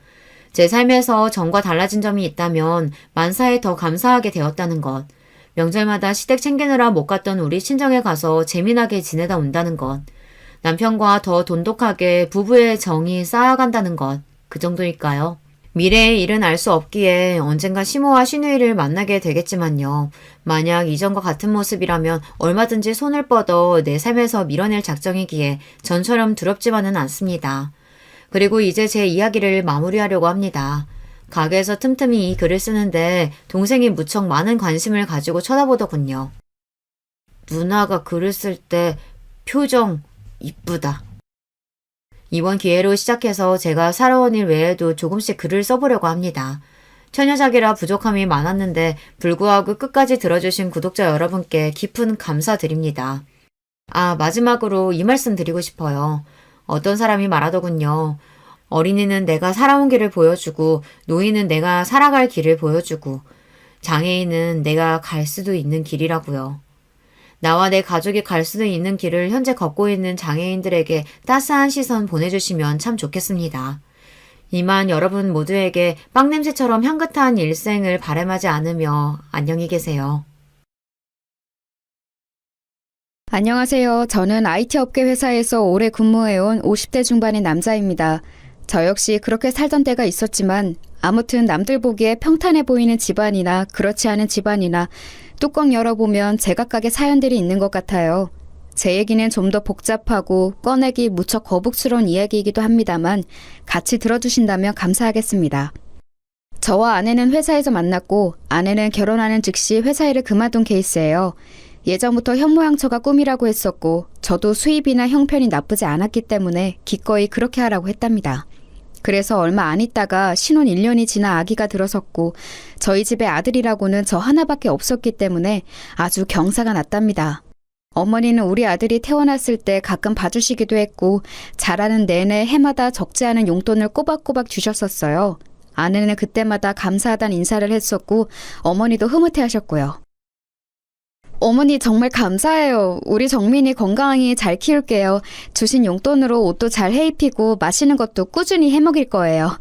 제 삶에서 전과 달라진 점이 있다면 만사에 더 감사하게 되었다는 것. 명절마다 시댁 챙기느라 못 갔던 우리 친정에 가서 재미나게 지내다 온다는 것. 남편과 더 돈독하게 부부의 정이 쌓아간다는 것. 그 정도일까요? 미래의 일은 알 수 없기에 언젠가 시모와 시누이를 만나게 되겠지만요. 만약 이전과 같은 모습이라면 얼마든지 손을 뻗어 내 삶에서 밀어낼 작정이기에 전처럼 두렵지만은 않습니다. 그리고 이제 제 이야기를 마무리하려고 합니다. 가게에서 틈틈이 이 글을 쓰는데 동생이 무척 많은 관심을 가지고 쳐다보더군요. 누나가 글을 쓸 때 표정 이쁘다. 이번 기회로 시작해서 제가 살아온 일 외에도 조금씩 글을 써보려고 합니다. 처녀작이라 부족함이 많았는데 불구하고 끝까지 들어주신 구독자 여러분께 깊은 감사드립니다. 마지막으로 이 말씀 드리고 싶어요. 어떤 사람이 말하더군요. 어린이는 내가 살아온 길을 보여주고 노인은 내가 살아갈 길을 보여주고 장애인은 내가 갈 수도 있는 길이라고요. 나와 내 가족이 갈 수도 있는 길을 현재 걷고 있는 장애인들에게 따스한 시선 보내주시면 참 좋겠습니다. 이만 여러분 모두에게 빵냄새처럼 향긋한 일생을 바람하지 않으며 안녕히 계세요. 안녕하세요. 저는 IT 업계 회사에서 오래 근무해온 50대 중반의 남자입니다. 저 역시 그렇게 살던 때가 있었지만 아무튼 남들 보기에 평탄해 보이는 집안이나 그렇지 않은 집안이나 뚜껑 열어보면 제각각의 사연들이 있는 것 같아요. 제 얘기는 좀 더 복잡하고 꺼내기 무척 거북스러운 이야기이기도 합니다만 같이 들어주신다면 감사하겠습니다. 저와 아내는 회사에서 만났고 아내는 결혼하는 즉시 회사 일을 그만둔 케이스예요. 예전부터 현모양처가 꿈이라고 했었고 저도 수입이나 형편이 나쁘지 않았기 때문에 기꺼이 그렇게 하라고 했답니다. 그래서 얼마 안 있다가 신혼 1년이 지나 아기가 들어섰고 저희 집에 아들이라고는 저 하나밖에 없었기 때문에 아주 경사가 났답니다. 어머니는 우리 아들이 태어났을 때 가끔 봐주시기도 했고 자라는 내내 해마다 적지 않은 용돈을 꼬박꼬박 주셨었어요. 아내는 그때마다 감사하다는 인사를 했었고 어머니도 흐뭇해하셨고요. 어머니 정말 감사해요. 우리 정민이 건강히 잘 키울게요. 주신 용돈으로 옷도 잘 해입히고 맛있는 것도 꾸준히 해먹일 거예요.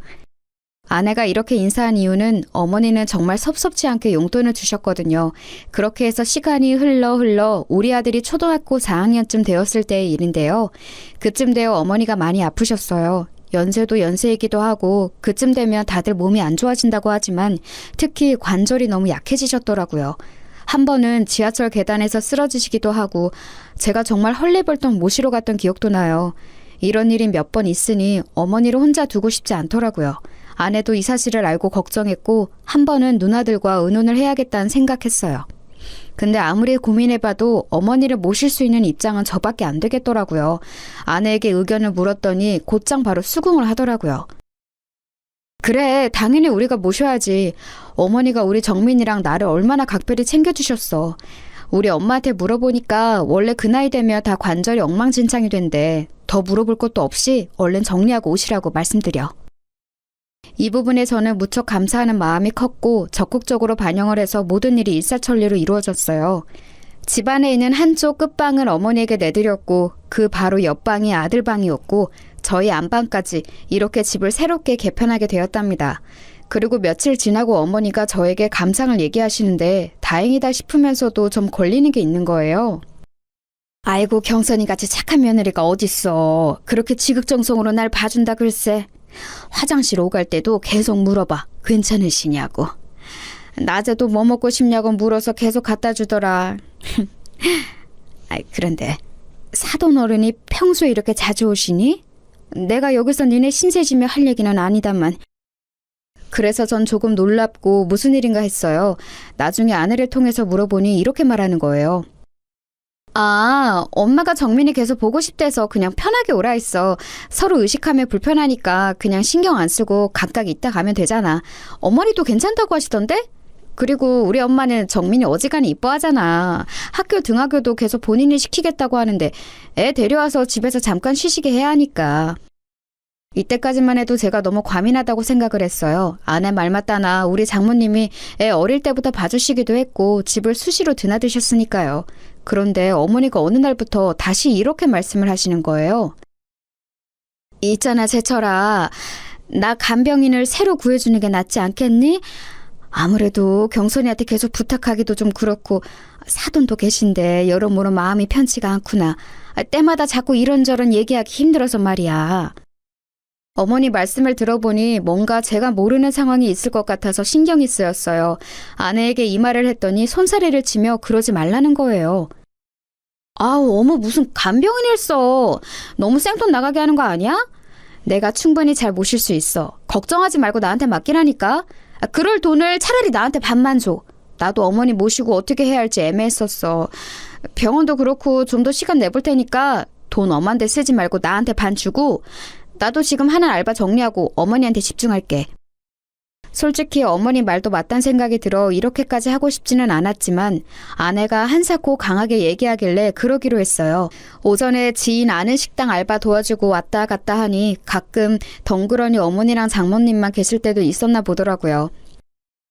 아내가 이렇게 인사한 이유는 어머니는 정말 섭섭지 않게 용돈을 주셨거든요. 그렇게 해서 시간이 흘러 우리 아들이 초등학교 4학년쯤 되었을 때의 일인데요. 그쯤 되어 어머니가 많이 아프셨어요. 연세도 연세이기도 하고 그쯤 되면 다들 몸이 안 좋아진다고 하지만 특히 관절이 너무 약해지셨더라고요. 한 번은 지하철 계단에서 쓰러지시기도 하고 제가 정말 헐레벌떡 모시러 갔던 기억도 나요. 이런 일이 몇 번 있으니 어머니를 혼자 두고 싶지 않더라고요. 아내도 이 사실을 알고 걱정했고 한 번은 누나들과 의논을 해야겠다는 생각했어요. 근데 아무리 고민해봐도 어머니를 모실 수 있는 입장은 저밖에 안 되겠더라고요. 아내에게 의견을 물었더니 곧장 바로 수긍을 하더라고요. 그래, 당연히 우리가 모셔야지. 어머니가 우리 정민이랑 나를 얼마나 각별히 챙겨주셨어. 우리 엄마한테 물어보니까 원래 그 나이 되면 다 관절이 엉망진창이 된대. 더 물어볼 것도 없이 얼른 정리하고 오시라고 말씀드려. 이 부분에 저는 무척 감사하는 마음이 컸고 적극적으로 반영을 해서 모든 일이 일사천리로 이루어졌어요. 집안에 있는 한쪽 끝방을 어머니에게 내드렸고 그 바로 옆방이 아들방이었고 저희 안방까지 이렇게 집을 새롭게 개편하게 되었답니다. 그리고 며칠 지나고 어머니가 저에게 감상을 얘기하시는데 다행이다 싶으면서도 좀 걸리는 게 있는 거예요. 아이고 경선이같이 착한 며느리가 어딨어. 그렇게 지극정성으로 날 봐준다 글쎄. 화장실 오갈 때도 계속 물어봐. 괜찮으시냐고. 낮에도 뭐 먹고 싶냐고 물어서 계속 갖다 주더라. 그런데 사돈 어른이 평소에 이렇게 자주 오시니? 내가 여기서 니네 신세지며 할 얘기는 아니다만. 그래서 전 조금 놀랍고 무슨 일인가 했어요. 나중에 아내를 통해서 물어보니 이렇게 말하는 거예요. 아, 엄마가 정민이 계속 보고 싶대서 그냥 편하게 오라 했어. 서로 의식하면 불편하니까 그냥 신경 안 쓰고 각각 있다 가면 되잖아. 어머니도 괜찮다고 하시던데? 그리고 우리 엄마는 정민이 어지간히 이뻐하잖아. 학교 등하교도 계속 본인이 시키겠다고 하는데 애 데려와서 집에서 잠깐 쉬시게 해야 하니까. 이때까지만 해도 제가 너무 과민하다고 생각을 했어요. 아내 말 맞다나 우리 장모님이 애 어릴 때부터 봐주시기도 했고 집을 수시로 드나드셨으니까요. 그런데 어머니가 어느 날부터 다시 이렇게 말씀을 하시는 거예요. 있잖아 제철아, 나 간병인을 새로 구해주는 게 낫지 않겠니? 아무래도 경선이한테 계속 부탁하기도 좀 그렇고 사돈도 계신데 여러모로 마음이 편치가 않구나. 때마다 자꾸 이런저런 얘기하기 힘들어서 말이야. 어머니 말씀을 들어보니 뭔가 제가 모르는 상황이 있을 것 같아서 신경이 쓰였어요. 아내에게 이 말을 했더니 손사래를 치며 그러지 말라는 거예요. 아우 어머 무슨 간병인을 써. 너무 생돈 나가게 하는 거 아니야? 내가 충분히 잘 모실 수 있어. 걱정하지 말고 나한테 맡기라니까. 그럴 돈을 차라리 나한테 반만 줘. 나도 어머니 모시고 어떻게 해야 할지 애매했었어. 병원도 그렇고 좀 더 시간 내볼 테니까 돈 엄한데 쓰지 말고 나한테 반 주고 나도 지금 하는 알바 정리하고 어머니한테 집중할게. 솔직히 어머니 말도 맞단 생각이 들어 이렇게까지 하고 싶지는 않았지만 아내가 한사코 강하게 얘기하길래 그러기로 했어요. 오전에 지인 아는 식당 알바 도와주고 왔다 갔다 하니 가끔 덩그러니 어머니랑 장모님만 계실 때도 있었나 보더라고요.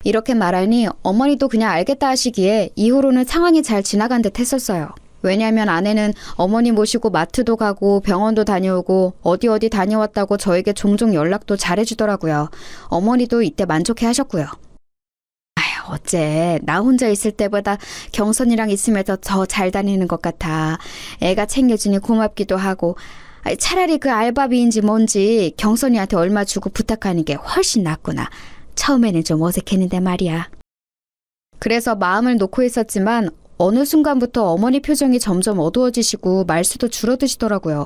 이렇게 말하니 어머니도 그냥 알겠다 하시기에 이후로는 상황이 잘 지나간 듯 했었어요. 왜냐하면 아내는 어머니 모시고 마트도 가고 병원도 다녀오고 어디 다녀왔다고 저에게 종종 연락도 잘해주더라고요. 어머니도 이때 만족해 하셨고요. 아휴, 어째 나 혼자 있을 때보다 경선이랑 있으면 더 잘 다니는 것 같아. 애가 챙겨주니 고맙기도 하고 차라리 그 알바비인지 뭔지 경선이한테 얼마 주고 부탁하는 게 훨씬 낫구나. 처음에는 좀 어색했는데 말이야. 그래서 마음을 놓고 있었지만 어느 순간부터 어머니 표정이 점점 어두워지시고 말수도 줄어드시더라고요.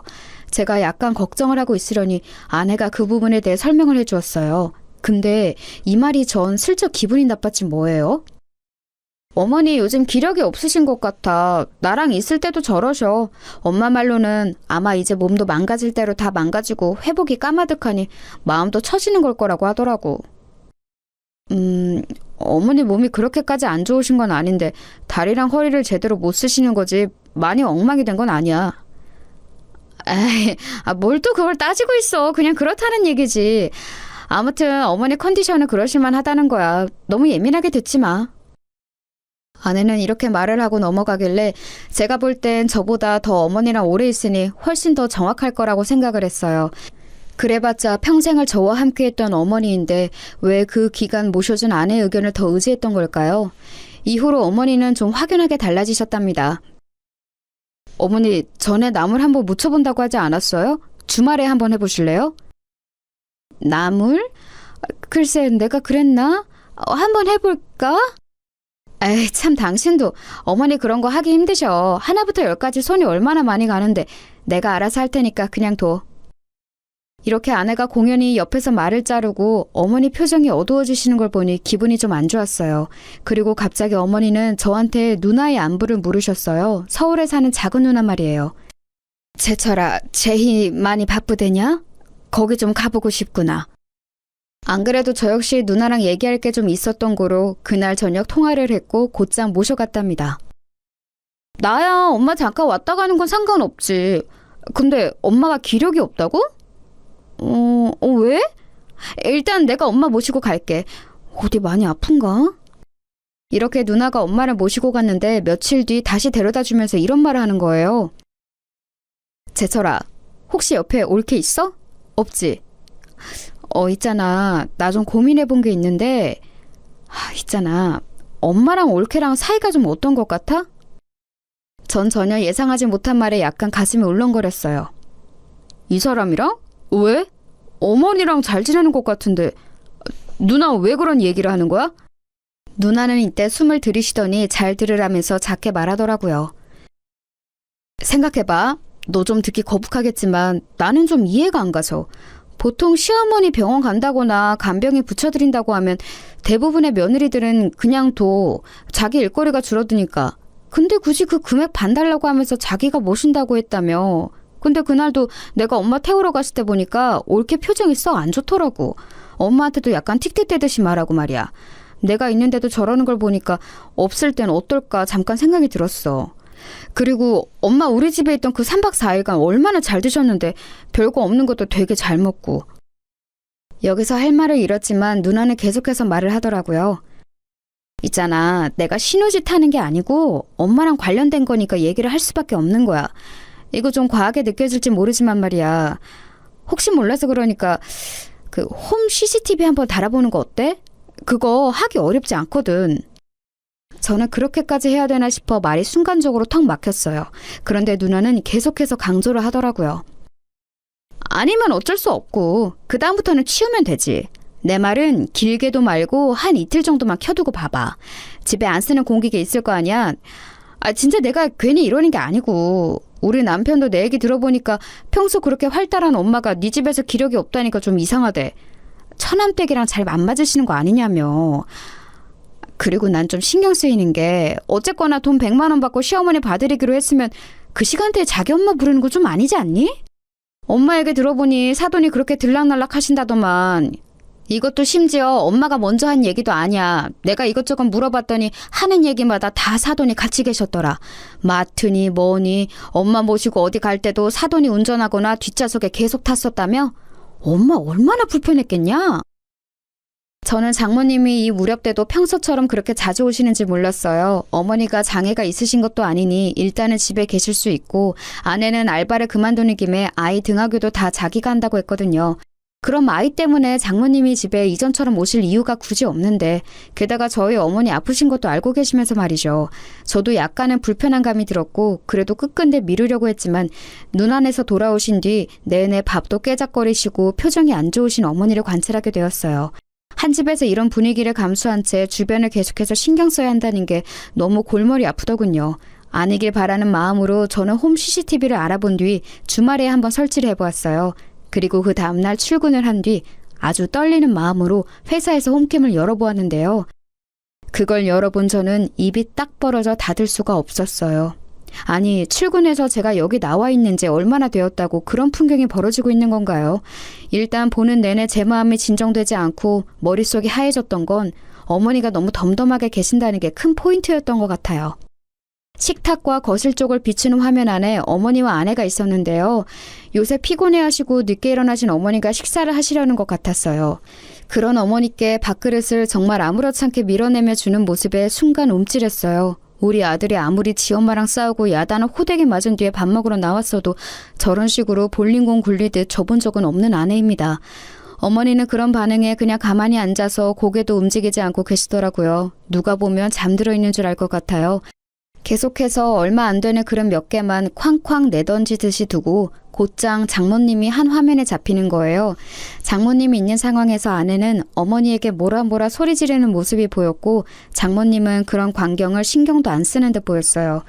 제가 약간 걱정을 하고 있으려니 아내가 그 부분에 대해 설명을 해주었어요. 근데 이 말이 전 슬쩍 기분이 나빴지 뭐예요? 어머니 요즘 기력이 없으신 것 같아. 나랑 있을 때도 저러셔. 엄마 말로는 아마 이제 몸도 망가질 대로 다 망가지고 회복이 까마득하니 마음도 처지는 걸 거라고 하더라고. 어머니 몸이 그렇게까지 안 좋으신 건 아닌데 다리랑 허리를 제대로 못 쓰시는 거지 많이 엉망이 된 건 아니야. 에이, 뭘 또 그걸 따지고 있어. 그냥 그렇다는 얘기지. 아무튼 어머니 컨디션은 그러실만 하다는 거야. 너무 예민하게 듣지 마. 아내는 이렇게 말을 하고 넘어가길래 제가 볼 땐 저보다 더 어머니랑 오래 있으니 훨씬 더 정확할 거라고 생각을 했어요. 그래봤자 평생을 저와 함께했던 어머니인데 왜 그 기간 모셔준 아내의 의견을 더 의지했던 걸까요? 이후로 어머니는 좀 확연하게 달라지셨답니다. 어머니, 전에 나물 한번 무쳐본다고 하지 않았어요? 주말에 한번 해보실래요? 나물? 글쎄, 내가 그랬나? 한번 해볼까? 에이, 참 당신도 어머니 그런 거 하기 힘드셔. 하나부터 열까지 손이 얼마나 많이 가는데 내가 알아서 할 테니까 그냥 둬. 이렇게 아내가 공연히 옆에서 말을 자르고 어머니 표정이 어두워지시는 걸 보니 기분이 좀 안 좋았어요. 그리고 갑자기 어머니는 저한테 누나의 안부를 물으셨어요. 서울에 사는 작은 누나 말이에요. 제철아, 제희 많이 바쁘대냐? 거기 좀 가보고 싶구나. 안 그래도 저 역시 누나랑 얘기할 게 좀 있었던 거로 그날 저녁 통화를 했고 곧장 모셔갔답니다. 나야 엄마 잠깐 왔다 가는 건 상관없지. 근데 엄마가 기력이 없다고? 왜? 일단 내가 엄마 모시고 갈게. 어디 많이 아픈가? 이렇게 누나가 엄마를 모시고 갔는데 며칠 뒤 다시 데려다 주면서 이런 말을 하는 거예요. 제철아, 혹시 옆에 올케 있어? 없지? 있잖아. 나 좀 고민해 본 게 있는데, 있잖아. 엄마랑 올케랑 사이가 좀 어떤 것 같아? 전 전혀 예상하지 못한 말에 약간 가슴이 울렁거렸어요. 이 사람이랑? 왜? 어머니랑 잘 지내는 것 같은데 누나 왜 그런 얘기를 하는 거야? 누나는 이때 숨을 들이쉬더니 잘 들으라면서 작게 말하더라고요. 생각해봐. 너 좀 듣기 거북하겠지만 나는 좀 이해가 안 가서. 보통 시어머니 병원 간다거나 간병인 붙여드린다고 하면 대부분의 며느리들은 그냥 둬. 자기 일거리가 줄어드니까. 근데 굳이 그 금액 반달라고 하면서 자기가 모신다고 했다며. 근데 그날도 내가 엄마 태우러 갔을 때 보니까 올케 표정이 썩 안 좋더라고. 엄마한테도 약간 틱틱대듯이 말하고 말이야. 내가 있는데도 저러는 걸 보니까 없을 땐 어떨까 잠깐 생각이 들었어. 그리고 엄마 우리 집에 있던 그 3박 4일간 얼마나 잘 드셨는데 별거 없는 것도 되게 잘 먹고. 여기서 할 말을 잃었지만 누나는 계속해서 말을 하더라고요. 있잖아, 내가 신우짓 하는 게 아니고 엄마랑 관련된 거니까 얘기를 할 수밖에 없는 거야. 이거 좀 과하게 느껴질지 모르지만 말이야. 혹시 몰라서 그러니까 그 홈 CCTV 한번 달아보는 거 어때? 그거 하기 어렵지 않거든. 저는 그렇게까지 해야 되나 싶어 말이 순간적으로 턱 막혔어요. 그런데 누나는 계속해서 강조를 하더라고요. 아니면 어쩔 수 없고 그 다음부터는 치우면 되지. 내 말은 길게도 말고 한 이틀 정도만 켜두고 봐봐. 집에 안 쓰는 공기계 있을 거 아니야. 진짜 내가 괜히 이러는 게 아니고 우리 남편도 내 얘기 들어보니까 평소 그렇게 활달한 엄마가 네 집에서 기력이 없다니까 좀 이상하대. 처남댁이랑 잘 안 맞으시는 거 아니냐며. 그리고 난 좀 신경 쓰이는 게 어쨌거나 돈 100만 원 받고 시어머니 봐드리기로 했으면 그 시간대에 자기 엄마 부르는 거 좀 아니지 않니? 엄마 얘기 들어보니 사돈이 그렇게 들락날락 하신다더만. 이것도 심지어 엄마가 먼저 한 얘기도 아니야. 내가 이것저것 물어봤더니 하는 얘기마다 다 사돈이 같이 계셨더라. 마트니 뭐니 엄마 모시고 어디 갈 때도 사돈이 운전하거나 뒷좌석에 계속 탔었다며? 엄마 얼마나 불편했겠냐? 저는 장모님이 이 무렵 때도 평소처럼 그렇게 자주 오시는지 몰랐어요. 어머니가 장애가 있으신 것도 아니니 일단은 집에 계실 수 있고 아내는 알바를 그만두는 김에 아이 등하교도 다 자기가 한다고 했거든요. 그럼 아이 때문에 장모님이 집에 이전처럼 오실 이유가 굳이 없는데 게다가 저희 어머니 아프신 것도 알고 계시면서 말이죠. 저도 약간은 불편한 감이 들었고 그래도 끝끝내 미루려고 했지만 눈 안에서 돌아오신 뒤 내내 밥도 깨작거리시고 표정이 안 좋으신 어머니를 관찰하게 되었어요. 한 집에서 이런 분위기를 감수한 채 주변을 계속해서 신경 써야 한다는 게 너무 골머리 아프더군요. 아니길 바라는 마음으로 저는 홈 CCTV를 알아본 뒤 주말에 한번 설치를 해보았어요. 그리고 그 다음날 출근을 한 뒤 아주 떨리는 마음으로 회사에서 홈캠을 열어보았는데요. 그걸 열어본 저는 입이 딱 벌어져 닫을 수가 없었어요. 아니, 출근해서 제가 여기 나와 있는 지 얼마나 되었다고 그런 풍경이 벌어지고 있는 건가요? 일단 보는 내내 제 마음이 진정되지 않고 머릿속이 하얘졌던 건 어머니가 너무 덤덤하게 계신다는 게 큰 포인트였던 것 같아요. 식탁과 거실 쪽을 비추는 화면 안에 어머니와 아내가 있었는데요. 요새 피곤해하시고 늦게 일어나신 어머니가 식사를 하시려는 것 같았어요. 그런 어머니께 밥그릇을 정말 아무렇지 않게 밀어내며 주는 모습에 순간 움찔했어요. 우리 아들이 아무리 지 엄마랑 싸우고 야단을 호되게 맞은 뒤에 밥 먹으러 나왔어도 저런 식으로 볼링공 굴리듯 줘본 적은 없는 아내입니다. 어머니는 그런 반응에 그냥 가만히 앉아서 고개도 움직이지 않고 계시더라고요. 누가 보면 잠들어 있는 줄 알 것 같아요. 계속해서 얼마 안 되는 그릇 몇 개만 쾅쾅 내던지듯이 두고 곧장 장모님이 한 화면에 잡히는 거예요. 장모님이 있는 상황에서 아내는 어머니에게 뭐라 소리 지르는 모습이 보였고 장모님은 그런 광경을 신경도 안 쓰는 듯 보였어요.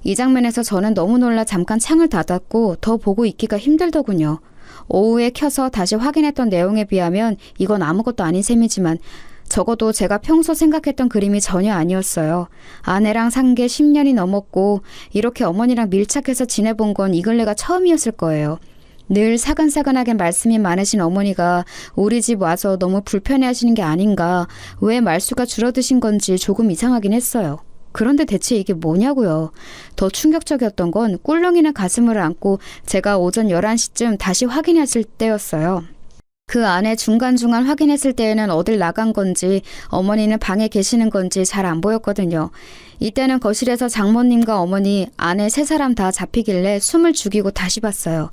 이 장면에서 저는 너무 놀라 잠깐 창을 닫았고 더 보고 있기가 힘들더군요. 오후에 켜서 다시 확인했던 내용에 비하면 이건 아무것도 아닌 셈이지만 적어도 제가 평소 생각했던 그림이 전혀 아니었어요. 아내랑 산 게 10년이 넘었고 이렇게 어머니랑 밀착해서 지내본 건 이 근래가 처음이었을 거예요. 늘 사근사근하게 말씀이 많으신 어머니가 우리 집 와서 너무 불편해하시는 게 아닌가, 왜 말수가 줄어드신 건지 조금 이상하긴 했어요. 그런데 대체 이게 뭐냐고요. 더 충격적이었던 건 꿀렁이는 가슴을 안고 제가 오전 11시쯤 다시 확인했을 때였어요. 그 안에 중간중간 확인했을 때에는 어딜 나간 건지 어머니는 방에 계시는 건지 잘 안 보였거든요. 이때는 거실에서 장모님과 어머니, 아내 세 사람 다 잡히길래 숨을 죽이고 다시 봤어요.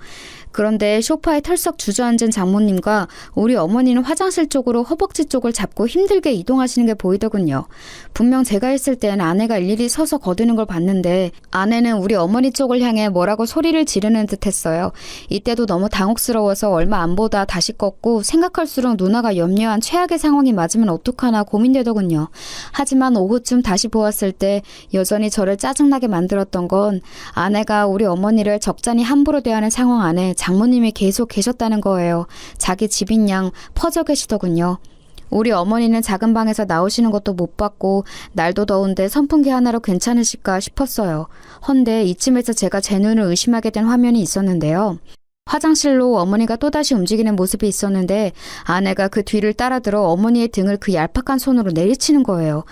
그런데 소파에 털썩 주저앉은 장모님과 우리 어머니는 화장실 쪽으로 허벅지 쪽을 잡고 힘들게 이동하시는 게 보이더군요. 분명 제가 있을 땐 아내가 일일이 서서 거드는 걸 봤는데 아내는 우리 어머니 쪽을 향해 뭐라고 소리를 지르는 듯 했어요. 이때도 너무 당혹스러워서 얼마 안 보다 다시 껐고 생각할수록 누나가 염려한 최악의 상황이 맞으면 어떡하나 고민되더군요. 하지만 오후쯤 다시 보았을 때 여전히 저를 짜증나게 만들었던 건 아내가 우리 어머니를 적잖이 함부로 대하는 상황 안에 장모님이 계속 계셨다는 거예요. 자기 집인 양 퍼져 계시더군요. 우리 어머니는 작은 방에서 나오시는 것도 못 봤고 날도 더운데 선풍기 하나로 괜찮으실까 싶었어요. 헌데 이쯤에서 제가 제 눈을 의심하게 된 화면이 있었는데요. 화장실로 어머니가 또다시 움직이는 모습이 있었는데 아내가 그 뒤를 따라들어 어머니의 등을 그 얄팍한 손으로 내리치는 거예요.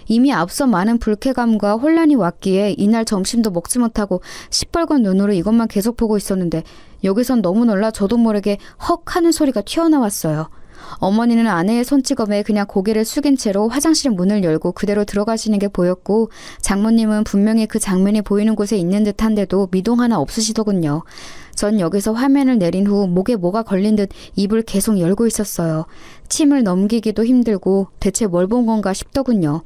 이미 앞서 많은 불쾌감과 혼란이 왔기에 이날 점심도 먹지 못하고 시뻘건 눈으로 이것만 계속 보고 있었는데 여기선 너무 놀라 저도 모르게 헉 하는 소리가 튀어나왔어요. 어머니는 아내의 손찌검에 그냥 고개를 숙인 채로 화장실 문을 열고 그대로 들어가시는 게 보였고 장모님은 분명히 그 장면이 보이는 곳에 있는 듯한데도 미동 하나 없으시더군요. 전 여기서 화면을 내린 후 목에 뭐가 걸린 듯 입을 계속 열고 있었어요. 침을 넘기기도 힘들고 대체 뭘 본 건가 싶더군요.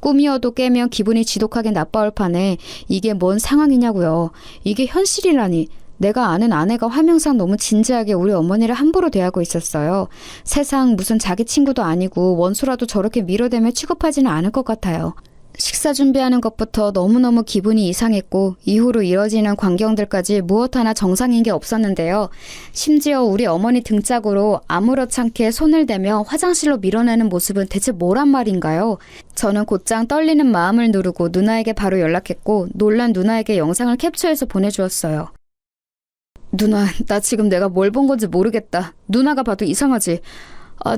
꿈이어도 깨면 기분이 지독하게 나빠올 판에 이게 뭔 상황이냐고요. 이게 현실이라니. 내가 아는 아내가 화면상 너무 진지하게 우리 어머니를 함부로 대하고 있었어요. 세상 무슨 자기 친구도 아니고 원수라도 저렇게 밀어대며 취급하지는 않을 것 같아요. 식사 준비하는 것부터 너무너무 기분이 이상했고 이후로 이어지는 광경들까지 무엇 하나 정상인 게 없었는데요. 심지어 우리 어머니 등짝으로 아무렇지 않게 손을 대며 화장실로 밀어내는 모습은 대체 뭐란 말인가요? 저는 곧장 떨리는 마음을 누르고 누나에게 바로 연락했고 놀란 누나에게 영상을 캡처해서 보내주었어요. 누나, 나 지금 내가 뭘 본 건지 모르겠다. 누나가 봐도 이상하지.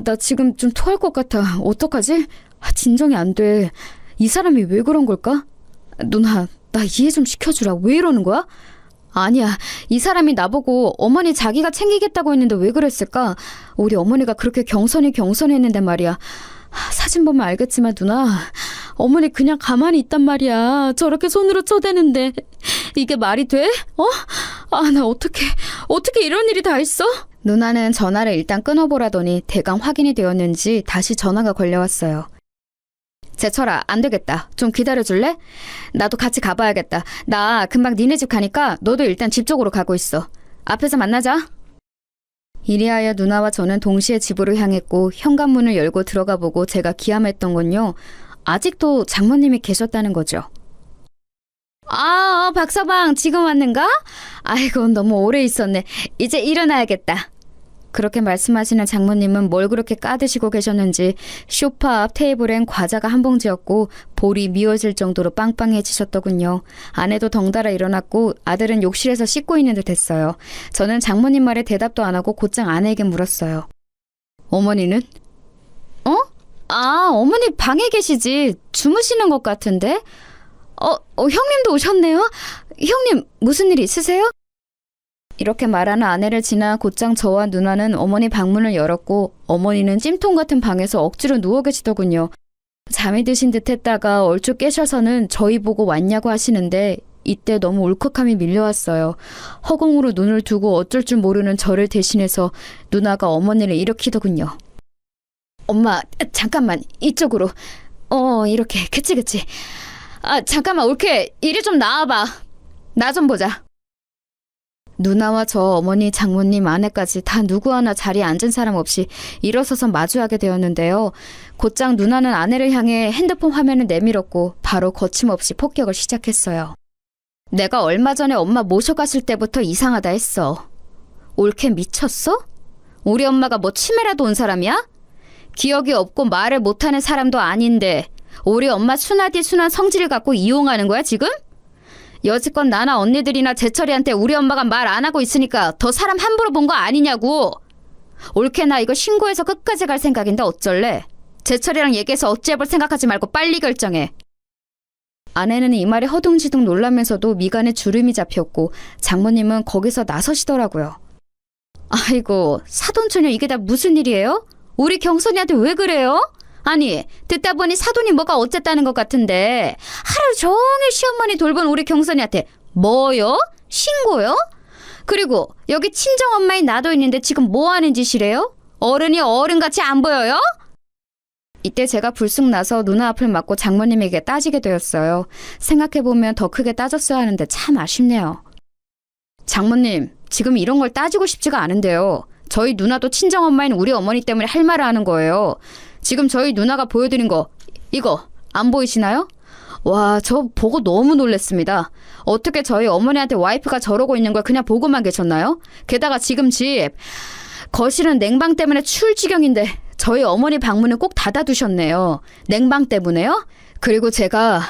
나 지금 좀 토할 것 같아. 어떡하지? 진정이 안 돼. 이 사람이 왜 그런 걸까? 누나, 나 이해 좀 시켜주라. 왜 이러는 거야? 아니야. 이 사람이 나보고 어머니 자기가 챙기겠다고 했는데 왜 그랬을까? 우리 어머니가 그렇게 경선했는데 말이야. 사진 보면 알겠지만 누나, 어머니 그냥 가만히 있단 말이야. 저렇게 손으로 쳐대는데 이게 말이 돼? 나 어떻게 이런 일이 다 있어? 누나는 전화를 일단 끊어보라더니 대강 확인이 되었는지 다시 전화가 걸려왔어요. 제철아, 안 되겠다. 좀 기다려줄래? 나도 같이 가봐야겠다. 나 금방 니네 집 가니까 너도 일단 집 쪽으로 가고 있어. 앞에서 만나자. 이리하여 누나와 저는 동시에 집으로 향했고 현관문을 열고 들어가 보고 제가 기함했던 건요. 아직도 장모님이 계셨다는 거죠. 박서방 지금 왔는가? 아이고 너무 오래 있었네. 이제 일어나야겠다. 그렇게 말씀하시는 장모님은 뭘 그렇게 까드시고 계셨는지 소파 앞 테이블엔 과자가 한 봉지였고 볼이 미어질 정도로 빵빵해지셨더군요. 아내도 덩달아 일어났고 아들은 욕실에서 씻고 있는 듯 했어요. 저는 장모님 말에 대답도 안 하고 곧장 아내에게 물었어요. 어머니는? 어머니 방에 계시지. 주무시는 것 같은데? 형님도 오셨네요? 형님 무슨 일 있으세요? 이렇게 말하는 아내를 지나 곧장 저와 누나는 어머니 방문을 열었고 어머니는 찜통 같은 방에서 억지로 누워 계시더군요. 잠이 드신 듯 했다가 얼추 깨셔서는 저희 보고 왔냐고 하시는데 이때 너무 울컥함이 밀려왔어요. 허공으로 눈을 두고 어쩔 줄 모르는 저를 대신해서 누나가 어머니를 일으키더군요. 엄마 잠깐만 이쪽으로. 이렇게 그치. 잠깐만 올케 이리 좀 나와봐. 나 좀 보자. 누나와 저 어머니, 장모님, 아내까지 다 누구 하나 자리에 앉은 사람 없이 일어서서 마주하게 되었는데요. 곧장 누나는 아내를 향해 핸드폰 화면을 내밀었고 바로 거침없이 폭격을 시작했어요. 내가 얼마 전에 엄마 모셔갔을 때부터 이상하다 했어. 올케 미쳤어? 우리 엄마가 뭐 치매라도 온 사람이야? 기억이 없고 말을 못하는 사람도 아닌데 우리 엄마 순하디 순한 성질을 갖고 이용하는 거야 지금? 여지껏 나나 언니들이나 제철이한테 우리 엄마가 말 안 하고 있으니까 더 사람 함부로 본 거 아니냐고. 올케 나 이거 신고해서 끝까지 갈 생각인데 어쩔래? 제철이랑 얘기해서 어찌해볼 생각하지 말고 빨리 결정해. 아내는 이 말에 허둥지둥 놀라면서도 미간에 주름이 잡혔고 장모님은 거기서 나서시더라고요. 아이고 사돈처녀 이게 다 무슨 일이에요? 우리 경선이한테 왜 그래요? 아니 듣다 보니 사돈이 뭐가 어쨌다는 것 같은데 하루 종일 시어머니 돌본 우리 경선이한테 뭐요? 신고요? 그리고 여기 친정엄마인 나도 있는데 지금 뭐하는 짓이래요? 어른이 어른같이 안 보여요? 이때 제가 불쑥 나서 누나 앞을 막고 장모님에게 따지게 되었어요. 생각해보면 더 크게 따졌어야 하는데 참 아쉽네요. 장모님 지금 이런 걸 따지고 싶지가 않은데요. 저희 누나도 친정엄마인 우리 어머니 때문에 할 말을 하는 거예요. 지금 저희 누나가 보여드린 거 이거 안 보이시나요? 와, 저 보고 너무 놀랐습니다. 어떻게 저희 어머니한테 와이프가 저러고 있는 걸 그냥 보고만 계셨나요? 게다가 지금 집 거실은 냉방 때문에 추울 지경인데 저희 어머니 방문은 꼭 닫아두셨네요. 냉방 때문에요? 그리고 제가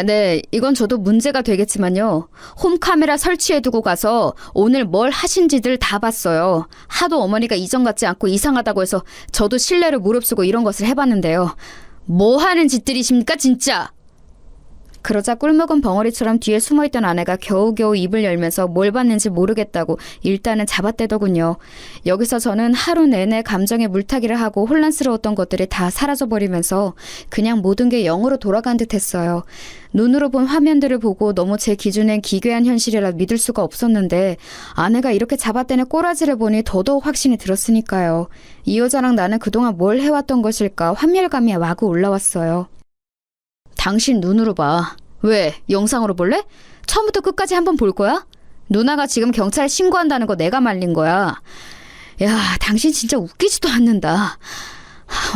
네, 이건 저도 문제가 되겠지만요. 홈카메라 설치해두고 가서 오늘 뭘 하신지들 다 봤어요. 하도 어머니가 이전 같지 않고 이상하다고 해서 저도 신뢰를 무릅쓰고 이런 것을 해봤는데요. 뭐 하는 짓들이십니까 진짜? 그러자 꿀먹은 벙어리처럼 뒤에 숨어있던 아내가 겨우겨우 입을 열면서 뭘 봤는지 모르겠다고 일단은 잡아떼더군요. 여기서 저는 하루 내내 감정에 물타기를 하고 혼란스러웠던 것들이 다 사라져버리면서 그냥 모든 게 영으로 돌아간 듯 했어요. 눈으로 본 화면들을 보고 너무 제 기준엔 기괴한 현실이라 믿을 수가 없었는데 아내가 이렇게 잡아떼는 꼬라지를 보니 더더욱 확신이 들었으니까요. 이 여자랑 나는 그동안 뭘 해왔던 것일까 환멸감이 마구 올라왔어요. 당신 눈으로 봐. 왜? 영상으로 볼래? 처음부터 끝까지 한번 볼 거야? 누나가 지금 경찰에 신고한다는 거 내가 말린 거야. 야, 당신 진짜 웃기지도 않는다.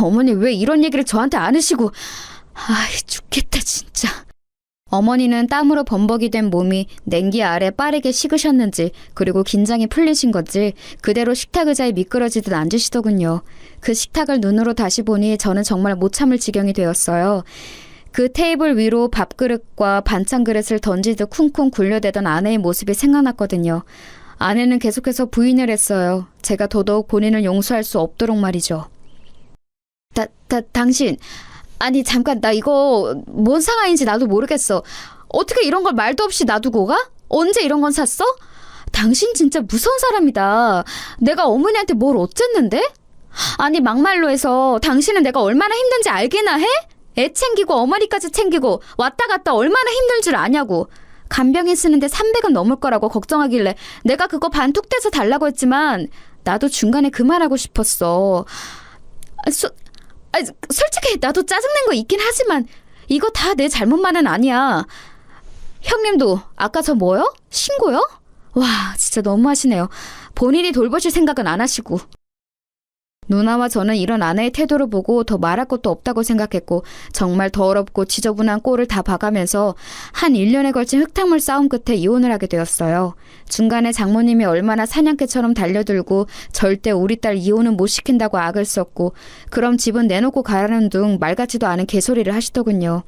어머니 왜 이런 얘기를 저한테 안 하시고. 죽겠다 진짜. 어머니는 땀으로 범벅이 된 몸이 냉기 아래 빠르게 식으셨는지 그리고 긴장이 풀리신 건지 그대로 식탁 의자에 미끄러지듯 앉으시더군요. 그 식탁을 눈으로 다시 보니 저는 정말 못 참을 지경이 되었어요. 그 테이블 위로 밥그릇과 반찬 그릇을 던지듯 쿵쿵 굴려대던 아내의 모습이 생각났거든요. 아내는 계속해서 부인을 했어요. 제가 더더욱 본인을 용서할 수 없도록 말이죠. 당신, 아니 잠깐 나 이거 뭔 상황인지 나도 모르겠어. 어떻게 이런 걸 말도 없이 놔두고 가? 언제 이런 건 샀어? 당신 진짜 무서운 사람이다. 내가 어머니한테 뭘 어쨌는데? 아니 막말로 해서 당신은 내가 얼마나 힘든지 알기나 해? 애 챙기고 어머니까지 챙기고 왔다 갔다 얼마나 힘들 줄 아냐고. 간병인 쓰는데 300은 넘을 거라고 걱정하길래 내가 그거 반툭 떼서 달라고 했지만 나도 중간에 그만하고 싶었어. 솔직히 나도 짜증낸 거 있긴 하지만 이거 다 내 잘못만은 아니야. 형님도 아까 저 뭐요? 신고요? 와 진짜 너무하시네요. 본인이 돌보실 생각은 안 하시고. 누나와 저는 이런 아내의 태도를 보고 더 말할 것도 없다고 생각했고 정말 더럽고 지저분한 꼴을 다 봐가면서 한 1년에 걸친 흙탕물 싸움 끝에 이혼을 하게 되었어요. 중간에 장모님이 얼마나 사냥개처럼 달려들고 절대 우리 딸 이혼은 못 시킨다고 악을 썼고 그럼 집은 내놓고 가라는 둥 말 같지도 않은 개소리를 하시더군요.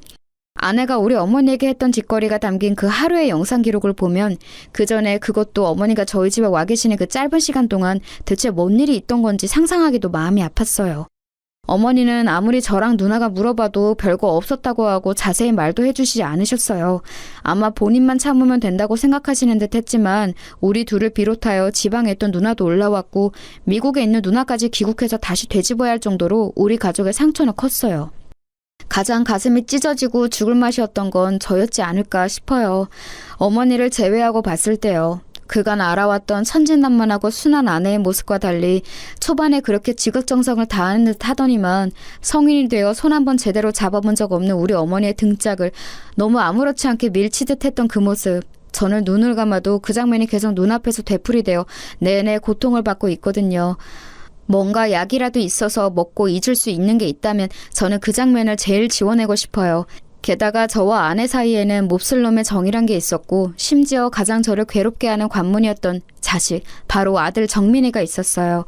아내가 우리 어머니에게 했던 짓거리가 담긴 그 하루의 영상 기록을 보면 그 전에 그것도 어머니가 저희 집에 와 계시는 그 짧은 시간 동안 대체 뭔 일이 있던 건지 상상하기도 마음이 아팠어요. 어머니는 아무리 저랑 누나가 물어봐도 별거 없었다고 하고 자세히 말도 해주시지 않으셨어요. 아마 본인만 참으면 된다고 생각하시는 듯 했지만 우리 둘을 비롯하여 지방에 있던 누나도 올라왔고 미국에 있는 누나까지 귀국해서 다시 되짚어야 할 정도로 우리 가족의 상처는 컸어요. 가장 가슴이 찢어지고 죽을 맛이었던 건 저였지 않을까 싶어요. 어머니를 제외하고 봤을 때요. 그간 알아왔던 천진난만하고 순한 아내의 모습과 달리 초반에 그렇게 지극정성을 다하는 듯 하더니만 성인이 되어 손 한 번 제대로 잡아본 적 없는 우리 어머니의 등짝을 너무 아무렇지 않게 밀치듯 했던 그 모습. 저는 눈을 감아도 그 장면이 계속 눈앞에서 되풀이되어 내내 고통을 받고 있거든요. 뭔가 약이라도 있어서 먹고 잊을 수 있는 게 있다면 저는 그 장면을 제일 지워내고 싶어요. 게다가 저와 아내 사이에는 몹쓸 놈의 정이란 게 있었고 심지어 가장 저를 괴롭게 하는 관문이었던 자식, 바로 아들 정민이가 있었어요.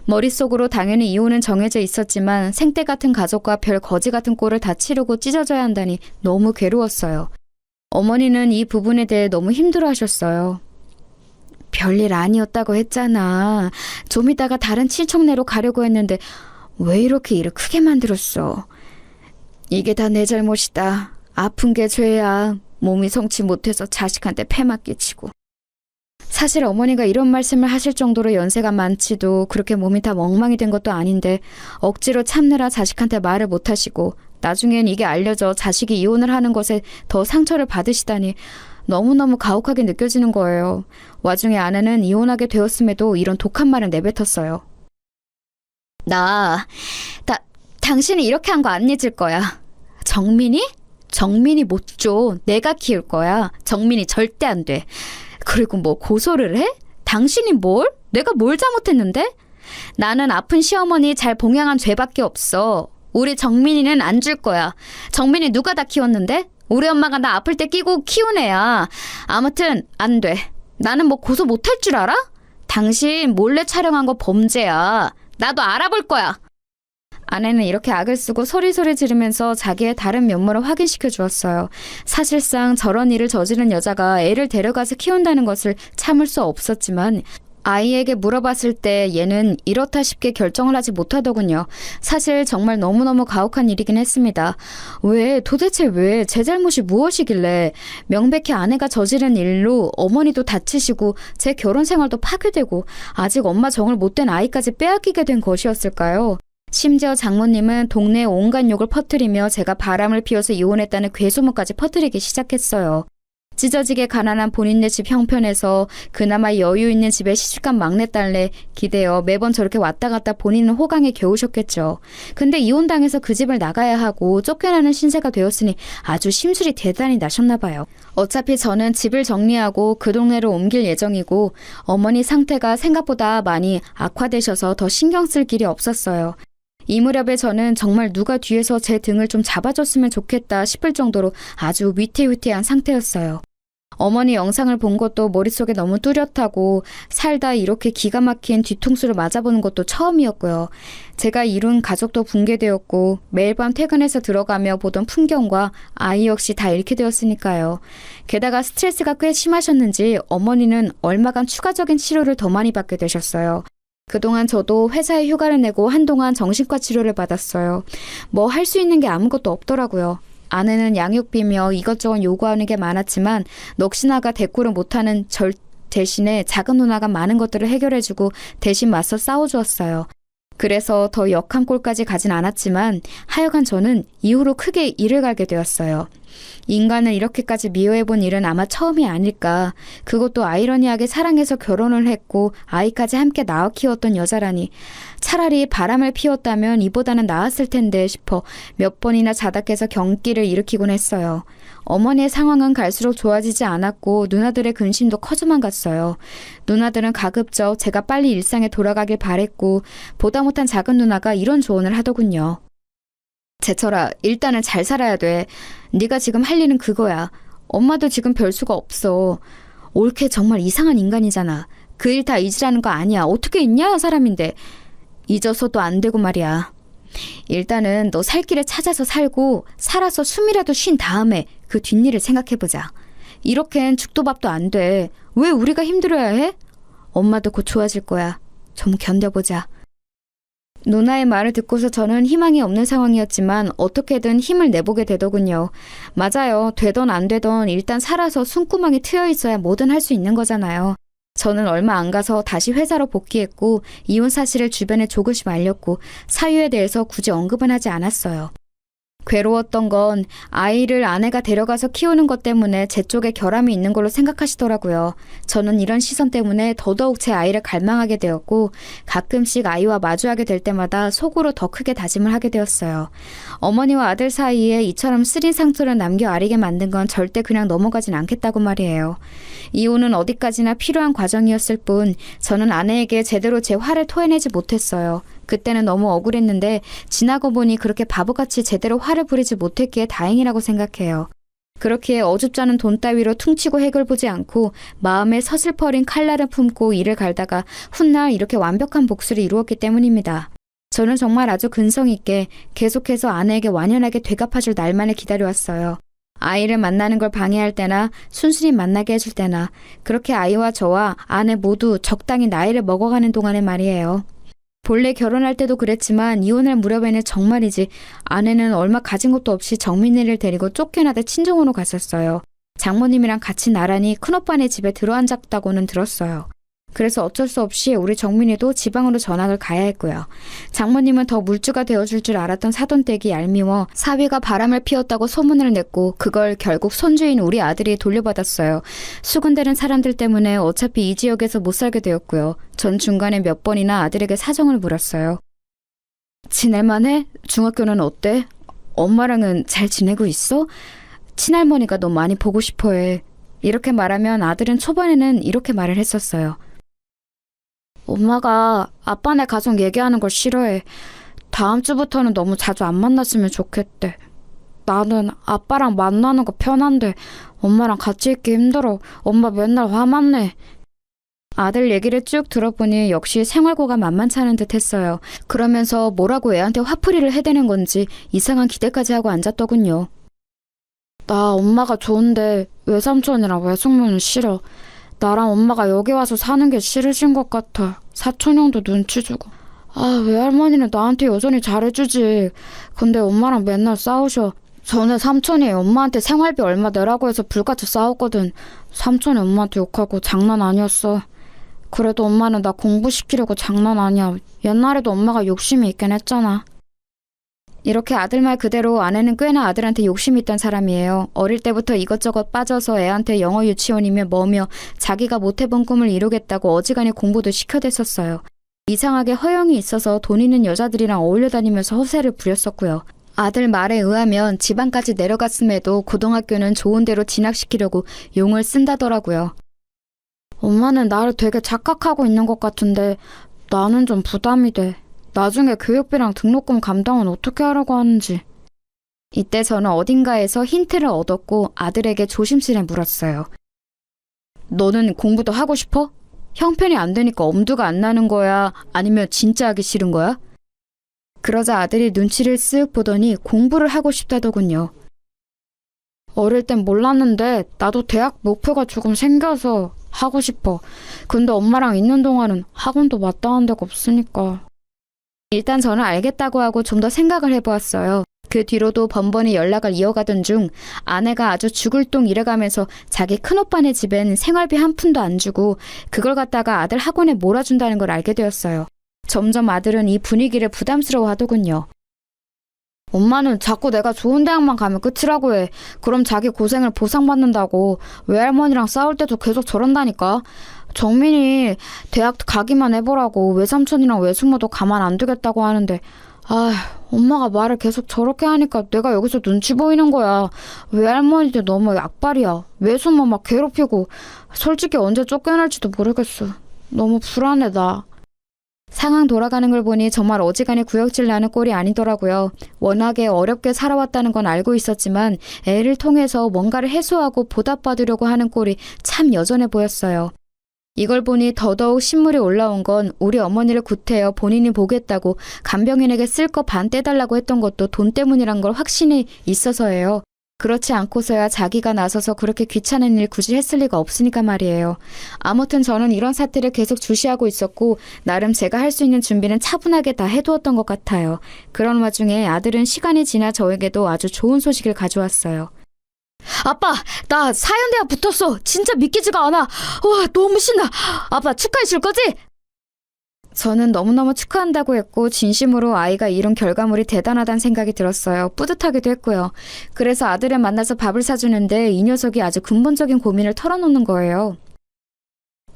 머릿속으로 당연히 이혼은 정해져 있었지만 생떼 같은 가족과 별 거지 같은 꼴을 다 치르고 찢어져야 한다니 너무 괴로웠어요. 어머니는 이 부분에 대해 너무 힘들어하셨어요. 별일 아니었다고 했잖아. 좀 이따가 다른 친척네로 가려고 했는데 왜 이렇게 일을 크게 만들었어? 이게 다 내 잘못이다. 아픈 게 죄야. 몸이 성치 못해서 자식한테 패만 끼치고. 사실 어머니가 이런 말씀을 하실 정도로 연세가 많지도 그렇게 몸이 다 멍망이 된 것도 아닌데 억지로 참느라 자식한테 말을 못하시고 나중엔 이게 알려져 자식이 이혼을 하는 것에 더 상처를 받으시다니 너무너무 가혹하게 느껴지는 거예요. 와중에 아내는 이혼하게 되었음에도 이런 독한 말을 내뱉었어요. 당신이 이렇게 한 거 안 잊을 거야. 정민이? 정민이 못 줘. 내가 키울 거야. 정민이 절대 안 돼. 그리고 뭐 고소를 해? 당신이 뭘? 내가 뭘 잘못했는데? 나는 아픈 시어머니 잘 봉양한 죄밖에 없어. 우리 정민이는 안 줄 거야. 정민이 누가 다 키웠는데? 우리 엄마가 나 아플 때 끼고 키운 애야. 아무튼 안 돼. 나는 뭐 고소 못할 줄 알아? 당신 몰래 촬영한 거 범죄야. 나도 알아볼 거야. 아내는 이렇게 악을 쓰고 소리소리 지르면서 자기의 다른 면모를 확인시켜 주었어요. 사실상 저런 일을 저지른 여자가 애를 데려가서 키운다는 것을 참을 수 없었지만 아이에게 물어봤을 때 얘는 이렇다 싶게 결정을 하지 못하더군요. 사실 정말 너무너무 가혹한 일이긴 했습니다. 도대체 왜 제 잘못이 무엇이길래 명백히 아내가 저지른 일로 어머니도 다치시고 제 결혼 생활도 파괴되고 아직 엄마 정을 못된 아이까지 빼앗기게 된 것이었을까요? 심지어 장모님은 동네에 온갖 욕을 퍼뜨리며 제가 바람을 피워서 이혼했다는 괴소문까지 퍼뜨리기 시작했어요. 찢어지게 가난한 본인네 집 형편에서 그나마 여유 있는 집에 시집간 막내딸내 기대어 매번 저렇게 왔다 갔다 본인은 호강에 겨우셨겠죠. 근데 이혼당해서 그 집을 나가야 하고 쫓겨나는 신세가 되었으니 아주 심술이 대단히 나셨나 봐요. 어차피 저는 집을 정리하고 그 동네로 옮길 예정이고 어머니 상태가 생각보다 많이 악화되셔서 더 신경 쓸 길이 없었어요. 이 무렵에 저는 정말 누가 뒤에서 제 등을 좀 잡아줬으면 좋겠다 싶을 정도로 아주 위태위태한 상태였어요. 어머니 영상을 본 것도 머릿속에 너무 뚜렷하고 살다 이렇게 기가 막힌 뒤통수를 맞아보는 것도 처음이었고요. 제가 이룬 가족도 붕괴되었고 매일 밤 퇴근해서 들어가며 보던 풍경과 아이 역시 다 잃게 되었으니까요. 게다가 스트레스가 꽤 심하셨는지 어머니는 얼마간 추가적인 치료를 더 많이 받게 되셨어요. 그동안 저도 회사에 휴가를 내고 한동안 정신과 치료를 받았어요. 뭐 할 수 있는 게 아무것도 없더라고요. 아내는 양육비며 이것저것 요구하는 게 많았지만 넋이나가 대꾸를 못하는 절 대신에 작은 누나가 많은 것들을 해결해주고 대신 맞서 싸워주었어요. 그래서 더 역한 꼴까지 가진 않았지만 하여간 저는 이후로 크게 일을 갈게 되었어요. 인간을 이렇게까지 미워해본 일은 아마 처음이 아닐까. 그것도 아이러니하게 사랑해서 결혼을 했고 아이까지 함께 낳아 키웠던 여자라니. 차라리 바람을 피웠다면 이보다는 나았을 텐데 싶어 몇 번이나 자닥해서 경기를 일으키곤 했어요. 어머니의 상황은 갈수록 좋아지지 않았고 누나들의 근심도 커져만 갔어요. 누나들은 가급적 제가 빨리 일상에 돌아가길 바랬고 보다 못한 작은 누나가 이런 조언을 하더군요. 제철아, 일단은 잘 살아야 돼. 네가 지금 할 일은 그거야. 엄마도 지금 별수가 없어. 올케 정말 이상한 인간이잖아. 그 일 다 잊으라는 거 아니야. 어떻게 잊냐, 사람인데. 잊어서도 안 되고 말이야. 일단은 너 살 길을 찾아서 살고 살아서 숨이라도 쉰 다음에 그 뒷일을 생각해보자. 이렇게는 죽도 밥도 안 돼. 왜 우리가 힘들어야 해? 엄마도 곧 좋아질 거야. 좀 견뎌보자. 누나의 말을 듣고서 저는 희망이 없는 상황이었지만 어떻게든 힘을 내보게 되더군요. 맞아요. 되던 안 되던 일단 살아서 숨구멍이 트여 있어야 뭐든 할 수 있는 거잖아요. 저는 얼마 안 가서 다시 회사로 복귀했고 이혼 사실을 주변에 조금씩 알렸고 사유에 대해서 굳이 언급은 하지 않았어요. 괴로웠던 건 아이를 아내가 데려가서 키우는 것 때문에 제 쪽에 결함이 있는 걸로 생각하시더라고요. 저는 이런 시선 때문에 더더욱 제 아이를 갈망하게 되었고 가끔씩 아이와 마주하게 될 때마다 속으로 더 크게 다짐을 하게 되었어요. 어머니와 아들 사이에 이처럼 쓰린 상처를 남겨 아리게 만든 건 절대 그냥 넘어가진 않겠다고 말이에요. 이혼은 어디까지나 필요한 과정이었을 뿐 저는 아내에게 제대로 제 화를 토해내지 못했어요. 그때는 너무 억울했는데 지나고 보니 그렇게 바보같이 제대로 화를 부리지 못했기에 다행이라고 생각해요. 그렇기에 어줍잖은 돈 따위로 퉁치고 해결 보지 않고 마음에 서슬퍼린 칼날을 품고 이를 갈다가 훗날 이렇게 완벽한 복수를 이루었기 때문입니다. 저는 정말 아주 근성 있게 계속해서 아내에게 완연하게 되갚아줄 날만을 기다려왔어요. 아이를 만나는 걸 방해할 때나 순순히 만나게 해줄 때나 그렇게 아이와 저와 아내 모두 적당히 나이를 먹어가는 동안에 말이에요. 본래 결혼할 때도 그랬지만 이혼할 무렵에는 정말이지 아내는 얼마 가진 것도 없이 정민이를 데리고 쫓겨나다 친정으로 갔었어요. 장모님이랑 같이 나란히 큰오빠네 집에 들어앉았다고는 들었어요. 그래서 어쩔 수 없이 우리 정민이도 지방으로 전학을 가야 했고요. 장모님은 더 물주가 되어줄 줄 알았던 사돈댁이 얄미워 사위가 바람을 피웠다고 소문을 냈고 그걸 결국 손주인 우리 아들이 돌려받았어요. 수군대는 사람들 때문에 어차피 이 지역에서 못 살게 되었고요. 전 중간에 몇 번이나 아들에게 사정을 물었어요. 지낼만해? 중학교는 어때? 엄마랑은 잘 지내고 있어? 친할머니가 너 많이 보고 싶어해. 이렇게 말하면 아들은 초반에는 이렇게 말을 했었어요. 엄마가 아빠네 가족 얘기하는 걸 싫어해. 다음 주부터는 너무 자주 안 만났으면 좋겠대. 나는 아빠랑 만나는 거 편한데 엄마랑 같이 있기 힘들어. 엄마 맨날 화만 내. 아들 얘기를 쭉 들어보니 역시 생활고가 만만치 않은 듯 했어요. 그러면서 뭐라고 애한테 화풀이를 해대는 건지 이상한 기대까지 하고 앉았더군요. 나 엄마가 좋은데 외삼촌이랑 외숙모는 싫어. 나랑 엄마가 여기 와서 사는 게 싫으신 것 같아. 사촌 형도 눈치 주고. 외할머니는 나한테 여전히 잘해주지. 근데 엄마랑 맨날 싸우셔. 전에 삼촌이 엄마한테 생활비 얼마 내라고 해서 불같이 싸웠거든. 삼촌이 엄마한테 욕하고 장난 아니었어. 그래도 엄마는 나 공부시키려고 장난 아니야. 옛날에도 엄마가 욕심이 있긴 했잖아. 이렇게 아들 말 그대로 아내는 꽤나 아들한테 욕심이 있던 사람이에요. 어릴 때부터 이것저것 빠져서 애한테 영어 유치원이며 뭐며 자기가 못해본 꿈을 이루겠다고 어지간히 공부도 시켜댔었어요. 이상하게 허영이 있어서 돈 있는 여자들이랑 어울려 다니면서 허세를 부렸었고요. 아들 말에 의하면 지방까지 내려갔음에도 고등학교는 좋은 데로 진학시키려고 용을 쓴다더라고요. 엄마는 나를 되게 착각하고 있는 것 같은데 나는 좀 부담이 돼. 나중에 교육비랑 등록금 감당은 어떻게 하라고 하는지. 이때 저는 어딘가에서 힌트를 얻었고 아들에게 조심스레 물었어요. 너는 공부도 하고 싶어? 형편이 안 되니까 엄두가 안 나는 거야? 아니면 진짜 하기 싫은 거야? 그러자 아들이 눈치를 쓱 보더니 공부를 하고 싶다더군요. 어릴 땐 몰랐는데 나도 대학 목표가 조금 생겨서 하고 싶어. 근데 엄마랑 있는 동안은 학원도 마땅한 데가 없으니까. 일단 저는 알겠다고 하고 좀 더 생각을 해보았어요. 그 뒤로도 번번이 연락을 이어가던 중 아내가 아주 죽을 똥 일해가면서 자기 큰오빠네 집엔 생활비 한 푼도 안 주고 그걸 갖다가 아들 학원에 몰아준다는 걸 알게 되었어요. 점점 아들은 이 분위기를 부담스러워 하더군요. 엄마는 자꾸 내가 좋은 대학만 가면 끝이라고 해. 그럼 자기 고생을 보상받는다고. 외할머니랑 싸울 때도 계속 저런다니까. 정민이 대학 가기만 해보라고 외삼촌이랑 외숙모도 가만 안 두겠다고 하는데 엄마가 말을 계속 저렇게 하니까 내가 여기서 눈치 보이는 거야. 외할머니도 너무 약발이야. 외숙모 막 괴롭히고 솔직히 언제 쫓겨날지도 모르겠어. 너무 불안해 나. 상황 돌아가는 걸 보니 정말 어지간히 구역질 나는 꼴이 아니더라고요. 워낙에 어렵게 살아왔다는 건 알고 있었지만 애를 통해서 뭔가를 해소하고 보답받으려고 하는 꼴이 참 여전해 보였어요. 이걸 보니 더더욱 신물이 올라온 건 우리 어머니를 구태여 본인이 보겠다고 간병인에게 쓸 거 반 떼달라고 했던 것도 돈 때문이란 걸 확신이 있어서예요. 그렇지 않고서야 자기가 나서서 그렇게 귀찮은 일 굳이 했을 리가 없으니까 말이에요. 아무튼 저는 이런 사태를 계속 주시하고 있었고 나름 제가 할 수 있는 준비는 차분하게 다 해두었던 것 같아요. 그런 와중에 아들은 시간이 지나 저에게도 아주 좋은 소식을 가져왔어요. 아빠, 나 사연대학 붙었어. 진짜 믿기지가 않아. 와, 너무 신나. 아빠 축하해 줄 거지? 저는 너무너무 축하한다고 했고 진심으로 아이가 이룬 결과물이 대단하다는 생각이 들었어요. 뿌듯하기도 했고요. 그래서 아들을 만나서 밥을 사주는데 이 녀석이 아주 근본적인 고민을 털어놓는 거예요.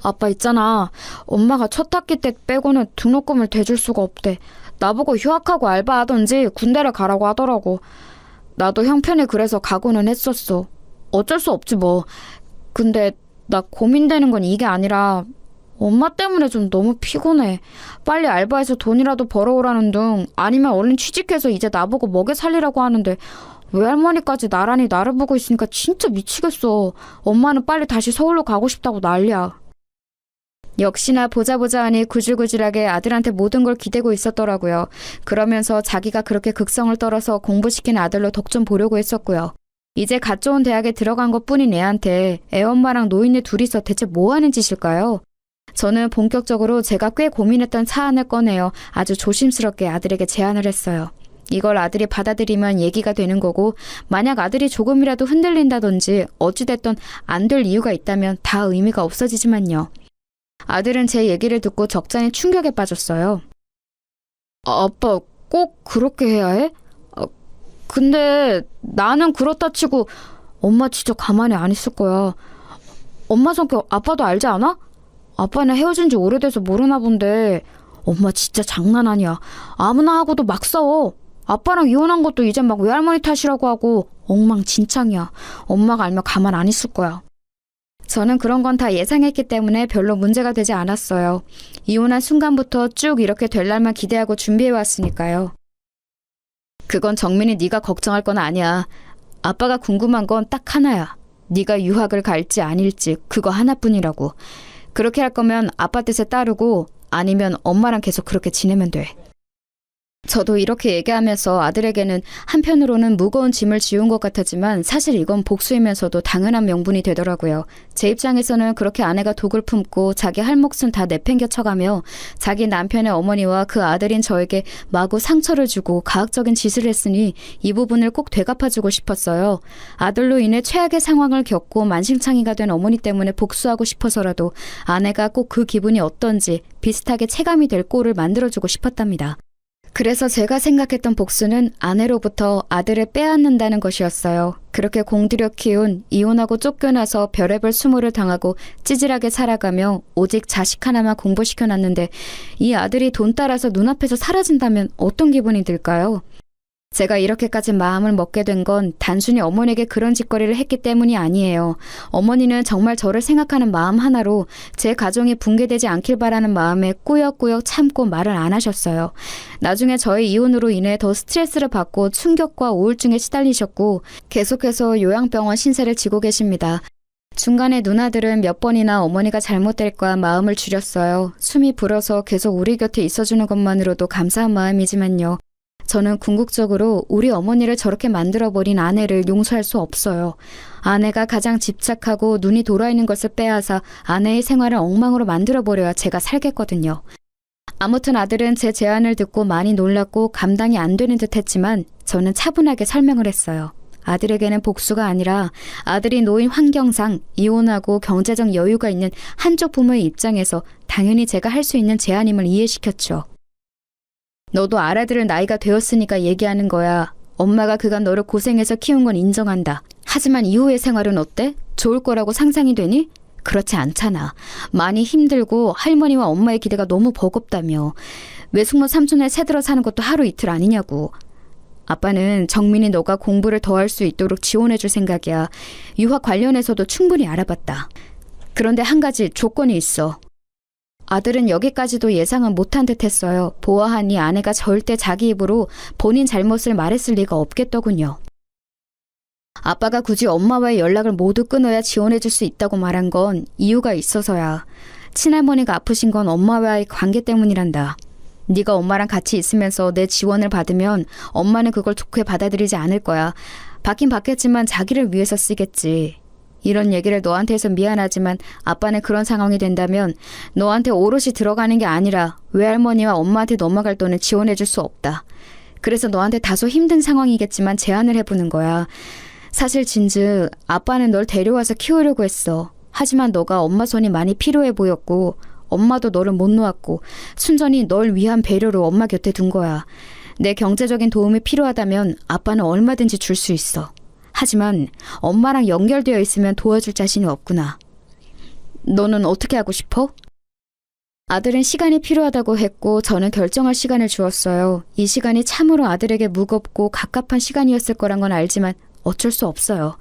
아빠 있잖아. 엄마가 첫 학기 때 빼고는 등록금을 대줄 수가 없대. 나보고 휴학하고 알바하던지 군대를 가라고 하더라고. 나도 형편이 그래서 각오는 했었어. 어쩔 수 없지 뭐. 근데 나 고민되는 건 이게 아니라 엄마 때문에 좀 너무 피곤해. 빨리 알바해서 돈이라도 벌어오라는 둥 아니면 얼른 취직해서 이제 나보고 먹여 살리라고 하는데 외할머니까지 나란히 나를 보고 있으니까 진짜 미치겠어. 엄마는 빨리 다시 서울로 가고 싶다고 난리야. 역시나 보자 하니 구질구질하게 아들한테 모든 걸 기대고 있었더라고요. 그러면서 자기가 그렇게 극성을 떨어서 공부시킨 아들로 덕 좀 보려고 했었고요. 이제 갓 좋은 대학에 들어간 것뿐인 애한테 애엄마랑 노인네 둘이서 대체 뭐 하는 짓일까요? 저는 본격적으로 제가 꽤 고민했던 사안을 꺼내어 아주 조심스럽게 아들에게 제안을 했어요. 이걸 아들이 받아들이면 얘기가 되는 거고 만약 아들이 조금이라도 흔들린다든지 어찌됐든 안 될 이유가 있다면 다 의미가 없어지지만요. 아들은 제 얘기를 듣고 적잖이 충격에 빠졌어요. 아빠 꼭 그렇게 해야 해? 근데 나는 그렇다 치고 엄마 진짜 가만히 안 있을 거야. 엄마 성격 아빠도 알지 않아? 아빠는 헤어진 지 오래돼서 모르나 본데 엄마 진짜 장난 아니야. 아무나 하고도 막 싸워. 아빠랑 이혼한 것도 이제 막 외할머니 탓이라고 하고 엉망진창이야. 엄마가 알면 가만 안 있을 거야. 저는 그런 건 다 예상했기 때문에 별로 문제가 되지 않았어요. 이혼한 순간부터 쭉 이렇게 될 날만 기대하고 준비해왔으니까요. 그건 정민이 네가 걱정할 건 아니야. 아빠가 궁금한 건 딱 하나야. 네가 유학을 갈지 아닐지 그거 하나뿐이라고. 그렇게 할 거면 아빠 뜻에 따르고 아니면 엄마랑 계속 그렇게 지내면 돼. 저도 이렇게 얘기하면서 아들에게는 한편으로는 무거운 짐을 지운 것 같았지만 사실 이건 복수이면서도 당연한 명분이 되더라고요. 제 입장에서는 그렇게 아내가 독을 품고 자기 할 몫은 다 내팽겨 쳐가며 자기 남편의 어머니와 그 아들인 저에게 마구 상처를 주고 가학적인 짓을 했으니 이 부분을 꼭 되갚아주고 싶었어요. 아들로 인해 최악의 상황을 겪고 만신창이가 된 어머니 때문에 복수하고 싶어서라도 아내가 꼭 그 기분이 어떤지 비슷하게 체감이 될 꼴을 만들어주고 싶었답니다. 그래서 제가 생각했던 복수는 아내로부터 아들을 빼앗는다는 것이었어요. 그렇게 공들여 키운 이혼하고 쫓겨나서 별의별 수모를 당하고 찌질하게 살아가며 오직 자식 하나만 공부시켜놨는데 이 아들이 돈 따라서 눈앞에서 사라진다면 어떤 기분이 들까요? 제가 이렇게까지 마음을 먹게 된 건 단순히 어머니에게 그런 짓거리를 했기 때문이 아니에요. 어머니는 정말 저를 생각하는 마음 하나로 제 가정이 붕괴되지 않길 바라는 마음에 꾸역꾸역 참고 말을 안 하셨어요. 나중에 저의 이혼으로 인해 더 스트레스를 받고 충격과 우울증에 시달리셨고 계속해서 요양병원 신세를 지고 계십니다. 중간에 누나들은 몇 번이나 어머니가 잘못될까 마음을 줄였어요. 숨이 불어서 계속 우리 곁에 있어주는 것만으로도 감사한 마음이지만요. 저는 궁극적으로 우리 어머니를 저렇게 만들어버린 아내를 용서할 수 없어요. 아내가 가장 집착하고 눈이 돌아있는 것을 빼앗아 아내의 생활을 엉망으로 만들어버려야 제가 살겠거든요. 아무튼 아들은 제 제안을 듣고 많이 놀랐고 감당이 안 되는 듯 했지만 저는 차분하게 설명을 했어요. 아들에게는 복수가 아니라 아들이 놓인 환경상 이혼하고 경제적 여유가 있는 한쪽 부모의 입장에서 당연히 제가 할 수 있는 제안임을 이해시켰죠. 너도 알아들을 나이가 되었으니까 얘기하는 거야. 엄마가 그간 너를 고생해서 키운 건 인정한다. 하지만 이후의 생활은 어때? 좋을 거라고 상상이 되니? 그렇지 않잖아. 많이 힘들고 할머니와 엄마의 기대가 너무 버겁다며. 외숙모 삼촌에 새들어 사는 것도 하루 이틀 아니냐고. 아빠는 정민이 너가 공부를 더 할 수 있도록 지원해줄 생각이야. 유학 관련해서도 충분히 알아봤다. 그런데 한 가지 조건이 있어. 아들은 여기까지도 예상은 못한 듯 했어요. 보아하니 아내가 절대 자기 입으로 본인 잘못을 말했을 리가 없겠더군요. 아빠가 굳이 엄마와의 연락을 모두 끊어야 지원해줄 수 있다고 말한 건 이유가 있어서야. 친할머니가 아프신 건 엄마와의 관계 때문이란다. 네가 엄마랑 같이 있으면서 내 지원을 받으면 엄마는 그걸 좋게 받아들이지 않을 거야. 받긴 받겠지만 자기를 위해서 쓰겠지. 이런 얘기를 너한테 해서 미안하지만 아빠는 그런 상황이 된다면 너한테 오롯이 들어가는 게 아니라 외할머니와 엄마한테 넘어갈 돈을 지원해줄 수 없다. 그래서 너한테 다소 힘든 상황이겠지만 제안을 해보는 거야. 사실 진즉 아빠는 널 데려와서 키우려고 했어. 하지만 너가 엄마 손이 많이 필요해 보였고 엄마도 너를 못 놓았고 순전히 널 위한 배려로 엄마 곁에 둔 거야. 내 경제적인 도움이 필요하다면 아빠는 얼마든지 줄 수 있어. 하지만 엄마랑 연결되어 있으면 도와줄 자신이 없구나. 너는 어떻게 하고 싶어? 아들은 시간이 필요하다고 했고 저는 결정할 시간을 주었어요. 이 시간이 참으로 아들에게 무겁고 갑갑한 시간이었을 거란 건 알지만 어쩔 수 없어요.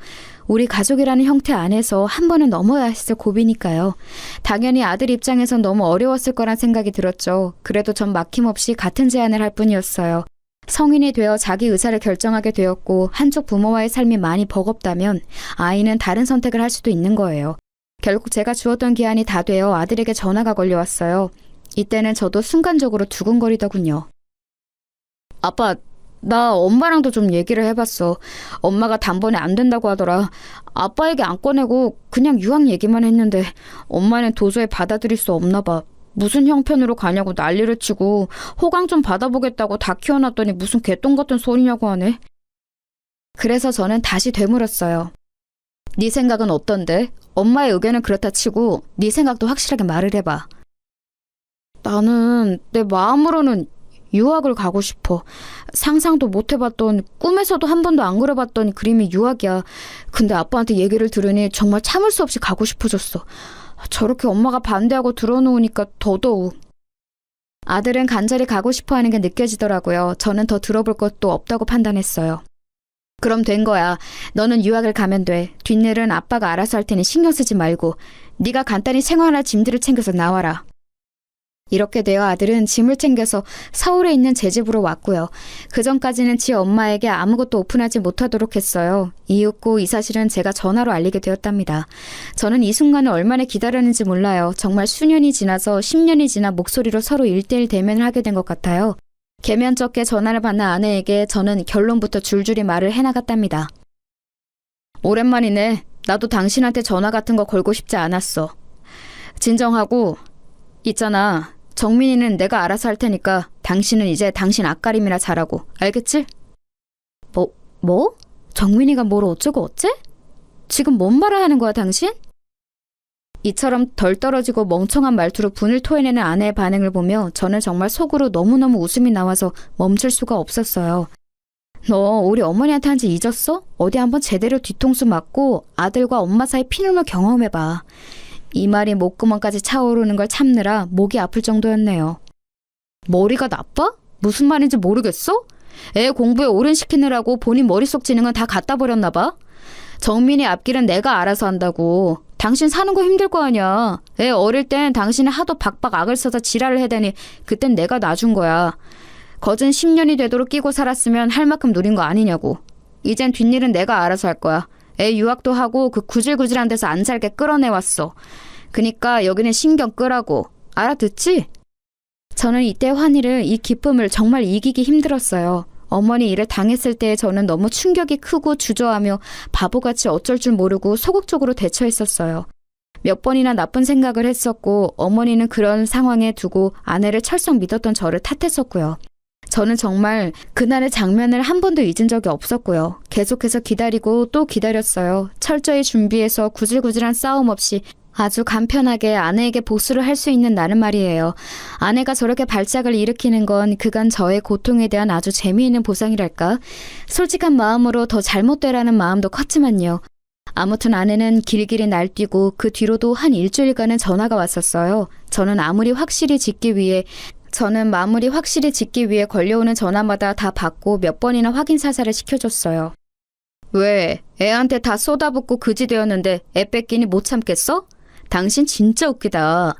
우리 가족이라는 형태 안에서 한 번은 넘어야 했을 고비니까요. 당연히 아들 입장에선 너무 어려웠을 거란 생각이 들었죠. 그래도 전 막힘없이 같은 제안을 할 뿐이었어요. 성인이 되어 자기 의사를 결정하게 되었고 한쪽 부모와의 삶이 많이 버겁다면 아이는 다른 선택을 할 수도 있는 거예요. 결국 제가 주었던 기한이 다 되어 아들에게 전화가 걸려왔어요. 이때는 저도 순간적으로 두근거리더군요. 아빠, 나 엄마랑도 좀 얘기를 해봤어. 엄마가 단번에 안 된다고 하더라. 아빠에게 안 꺼내고 그냥 유학 얘기만 했는데 엄마는 도저히 받아들일 수 없나 봐. 무슨 형편으로 가냐고 난리를 치고 호강 좀 받아보겠다고 다 키워놨더니 무슨 개똥 같은 소리냐고 하네. 그래서 저는 다시 되물었어요. 네 생각은 어떤데? 엄마의 의견은 그렇다 치고 네 생각도 확실하게 말을 해봐. 나는 내 마음으로는 유학을 가고 싶어. 상상도 못 해봤던, 꿈에서도 한 번도 안 그려봤던 그림이 유학이야. 근데 아빠한테 얘기를 들으니 정말 참을 수 없이 가고 싶어졌어. 저렇게 엄마가 반대하고 들어놓으니까 더더욱. 아들은 간절히 가고 싶어하는 게 느껴지더라고요. 저는 더 들어볼 것도 없다고 판단했어요. 그럼 된 거야. 너는 유학을 가면 돼. 뒷일은 아빠가 알아서 할 테니 신경 쓰지 말고 네가 간단히 생활할 짐들을 챙겨서 나와라. 이렇게 되어 아들은 짐을 챙겨서 서울에 있는 제 집으로 왔고요. 그전까지는 지 엄마에게 아무것도 오픈하지 못하도록 했어요. 이윽고 이 사실은 제가 전화로 알리게 되었답니다. 저는 이 순간을 얼마나 기다렸는지 몰라요. 정말 수년이 지나서 10년이 지나 목소리로 서로 1대1 대면을 하게 된 것 같아요. 개면쩍게 전화를 받는 아내에게 저는 결론부터 줄줄이 말을 해나갔답니다. 오랜만이네. 나도 당신한테 전화 같은 거 걸고 싶지 않았어. 진정하고 있잖아. 정민이는 내가 알아서 할 테니까 당신은 이제 당신 앞가림이나 잘하고. 알겠지? 뭐? 정민이가 뭘 어쩌고 어째? 지금 뭔 말을 하는 거야 당신? 이처럼 덜 떨어지고 멍청한 말투로 분을 토해내는 아내의 반응을 보며 저는 정말 속으로 너무너무 웃음이 나와서 멈출 수가 없었어요. 너 우리 어머니한테 한 지 잊었어? 어디 한번 제대로 뒤통수 맞고 아들과 엄마 사이 피눈물 경험해봐. 이 말이 목구멍까지 차오르는 걸 참느라 목이 아플 정도였네요. 머리가 나빠? 무슨 말인지 모르겠어? 애 공부에 오른시키느라고 본인 머릿속 지능은 다 갖다 버렸나 봐. 정민이 앞길은 내가 알아서 한다고. 당신 사는 거 힘들 거 아니야. 애 어릴 땐 당신이 하도 박박 악을 써서 지랄을 해대니 그땐 내가 놔준 거야. 거진 10년이 되도록 끼고 살았으면 할 만큼 누린 거 아니냐고. 이젠 뒷일은 내가 알아서 할 거야. 애 유학도 하고 그 구질구질한 데서 안 살게 끌어내왔어. 그니까 여기는 신경 끄라고. 알아듣지? 저는 이때 환희를, 이 기쁨을 정말 이기기 힘들었어요. 어머니 일을 당했을 때 저는 너무 충격이 크고 주저하며 바보같이 어쩔 줄 모르고 소극적으로 대처했었어요. 몇 번이나 나쁜 생각을 했었고 어머니는 그런 상황에 두고 아내를 철썩 믿었던 저를 탓했었고요. 저는 정말 그날의 장면을 한 번도 잊은 적이 없었고요. 계속해서 기다리고 또 기다렸어요. 철저히 준비해서 구질구질한 싸움 없이 아주 간편하게 아내에게 복수를 할 수 있는 날은 말이에요. 아내가 저렇게 발작을 일으키는 건 그간 저의 고통에 대한 아주 재미있는 보상이랄까? 솔직한 마음으로 더 잘못되라는 마음도 컸지만요. 아무튼 아내는 길길이 날뛰고 그 뒤로도 한 일주일간은 전화가 왔었어요. 저는 마무리 확실히 짓기 위해 걸려오는 전화마다 다 받고 몇 번이나 확인 사살을 시켜줬어요. 왜? 애한테 다 쏟아붓고 그지 되었는데 애 뺏기니 못 참겠어? 당신 진짜 웃기다.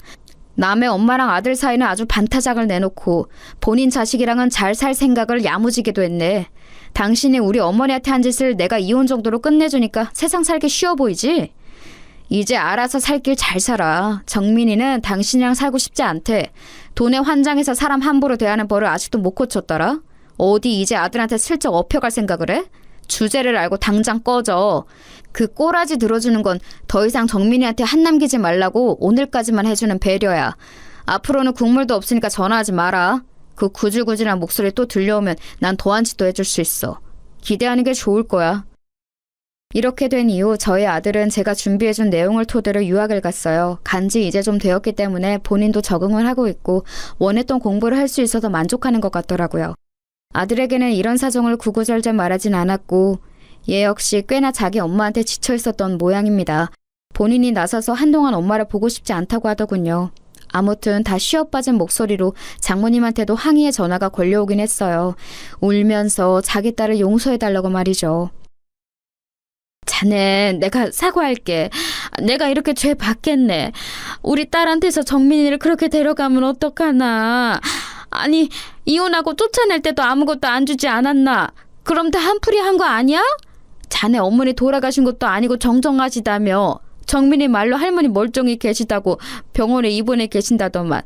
남의 엄마랑 아들 사이는 아주 반타작을 내놓고 본인 자식이랑은 잘 살 생각을 야무지게도 했네. 당신이 우리 어머니한테 한 짓을 내가 이혼 정도로 끝내주니까 세상 살기 쉬워 보이지? 이제 알아서 살 길 잘 살아. 정민이는 당신이랑 살고 싶지 않대. 돈에 환장해서 사람 함부로 대하는 벌을 아직도 못 고쳤더라. 어디 이제 아들한테 슬쩍 업혀갈 생각을 해? 주제를 알고 당장 꺼져. 그 꼬라지 들어주는 건 더 이상 정민이한테 한 남기지 말라고 오늘까지만 해주는 배려야. 앞으로는 국물도 없으니까 전화하지 마라. 그 구질구질한 목소리 또 들려오면 난 더한 짓도 해줄 수 있어. 기대하는 게 좋을 거야. 이렇게 된 이후 저희 아들은 제가 준비해준 내용을 토대로 유학을 갔어요. 간지 이제 좀 되었기 때문에 본인도 적응을 하고 있고 원했던 공부를 할 수 있어서 만족하는 것 같더라고요. 아들에게는 이런 사정을 구구절절 말하진 않았고 얘 역시 꽤나 자기 엄마한테 지쳐 있었던 모양입니다. 본인이 나서서 한동안 엄마를 보고 싶지 않다고 하더군요. 아무튼 다 쉬어빠진 목소리로 장모님한테도 항의의 전화가 걸려오긴 했어요. 울면서 자기 딸을 용서해달라고 말이죠. 자네, 내가 사과할게. 내가 이렇게 죄 받겠네. 우리 딸한테서 정민이를 그렇게 데려가면 어떡하나. 아니, 이혼하고 쫓아낼 때도 아무것도 안 주지 않았나. 그럼 다 한풀이 한 거 아니야? 자네 어머니 돌아가신 것도 아니고 정정하시다며. 정민이 말로 할머니 멀쩡히 계시다고 병원에 입원해 계신다더만.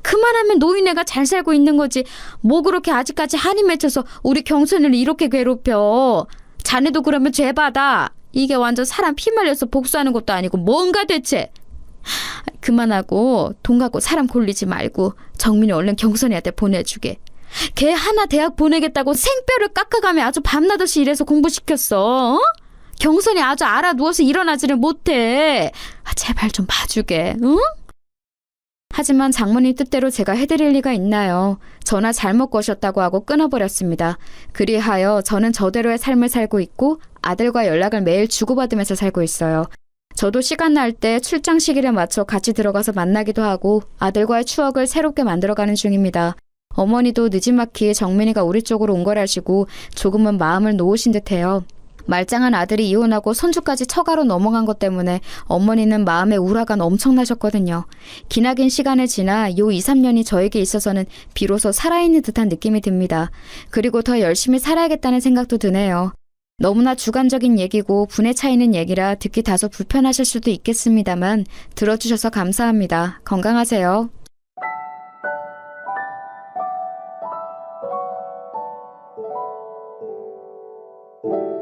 그만하면 노인네가 잘 살고 있는 거지. 뭐 그렇게 아직까지 한이 맺혀서 우리 경선을 이렇게 괴롭혀. 자네도 그러면 죄 받아. 이게 완전 사람 피 말려서 복수하는 것도 아니고 뭔가 대체. 그만하고 돈 갖고 사람 골리지 말고 정민이 얼른 경선이한테 보내주게. 걔 하나 대학 보내겠다고 생뼈를 깎아가며 아주 밤낮없이 일해서 공부시켰어. 어? 경선이 아주 알아 누워서 일어나지를 못해. 제발 좀 봐주게. 응? 하지만 장모님 뜻대로 제가 해드릴 리가 있나요? 전화 잘못 거셨다고 하고 끊어버렸습니다. 그리하여 저는 저대로의 삶을 살고 있고 아들과 연락을 매일 주고받으면서 살고 있어요. 저도 시간 날 때 출장 시기를 맞춰 같이 들어가서 만나기도 하고 아들과의 추억을 새롭게 만들어가는 중입니다. 어머니도 느지막이 정민이가 우리 쪽으로 온 걸 아시고 조금은 마음을 놓으신 듯해요. 말짱한 아들이 이혼하고 손주까지 처가로 넘어간 것 때문에 어머니는 마음의 우라가 엄청나셨거든요. 기나긴 시간을 지나 요 2, 3년이 저에게 있어서는 비로소 살아있는 듯한 느낌이 듭니다. 그리고 더 열심히 살아야겠다는 생각도 드네요. 너무나 주관적인 얘기고 분에 차이는 얘기라 듣기 다소 불편하실 수도 있겠습니다만 들어주셔서 감사합니다. 건강하세요. you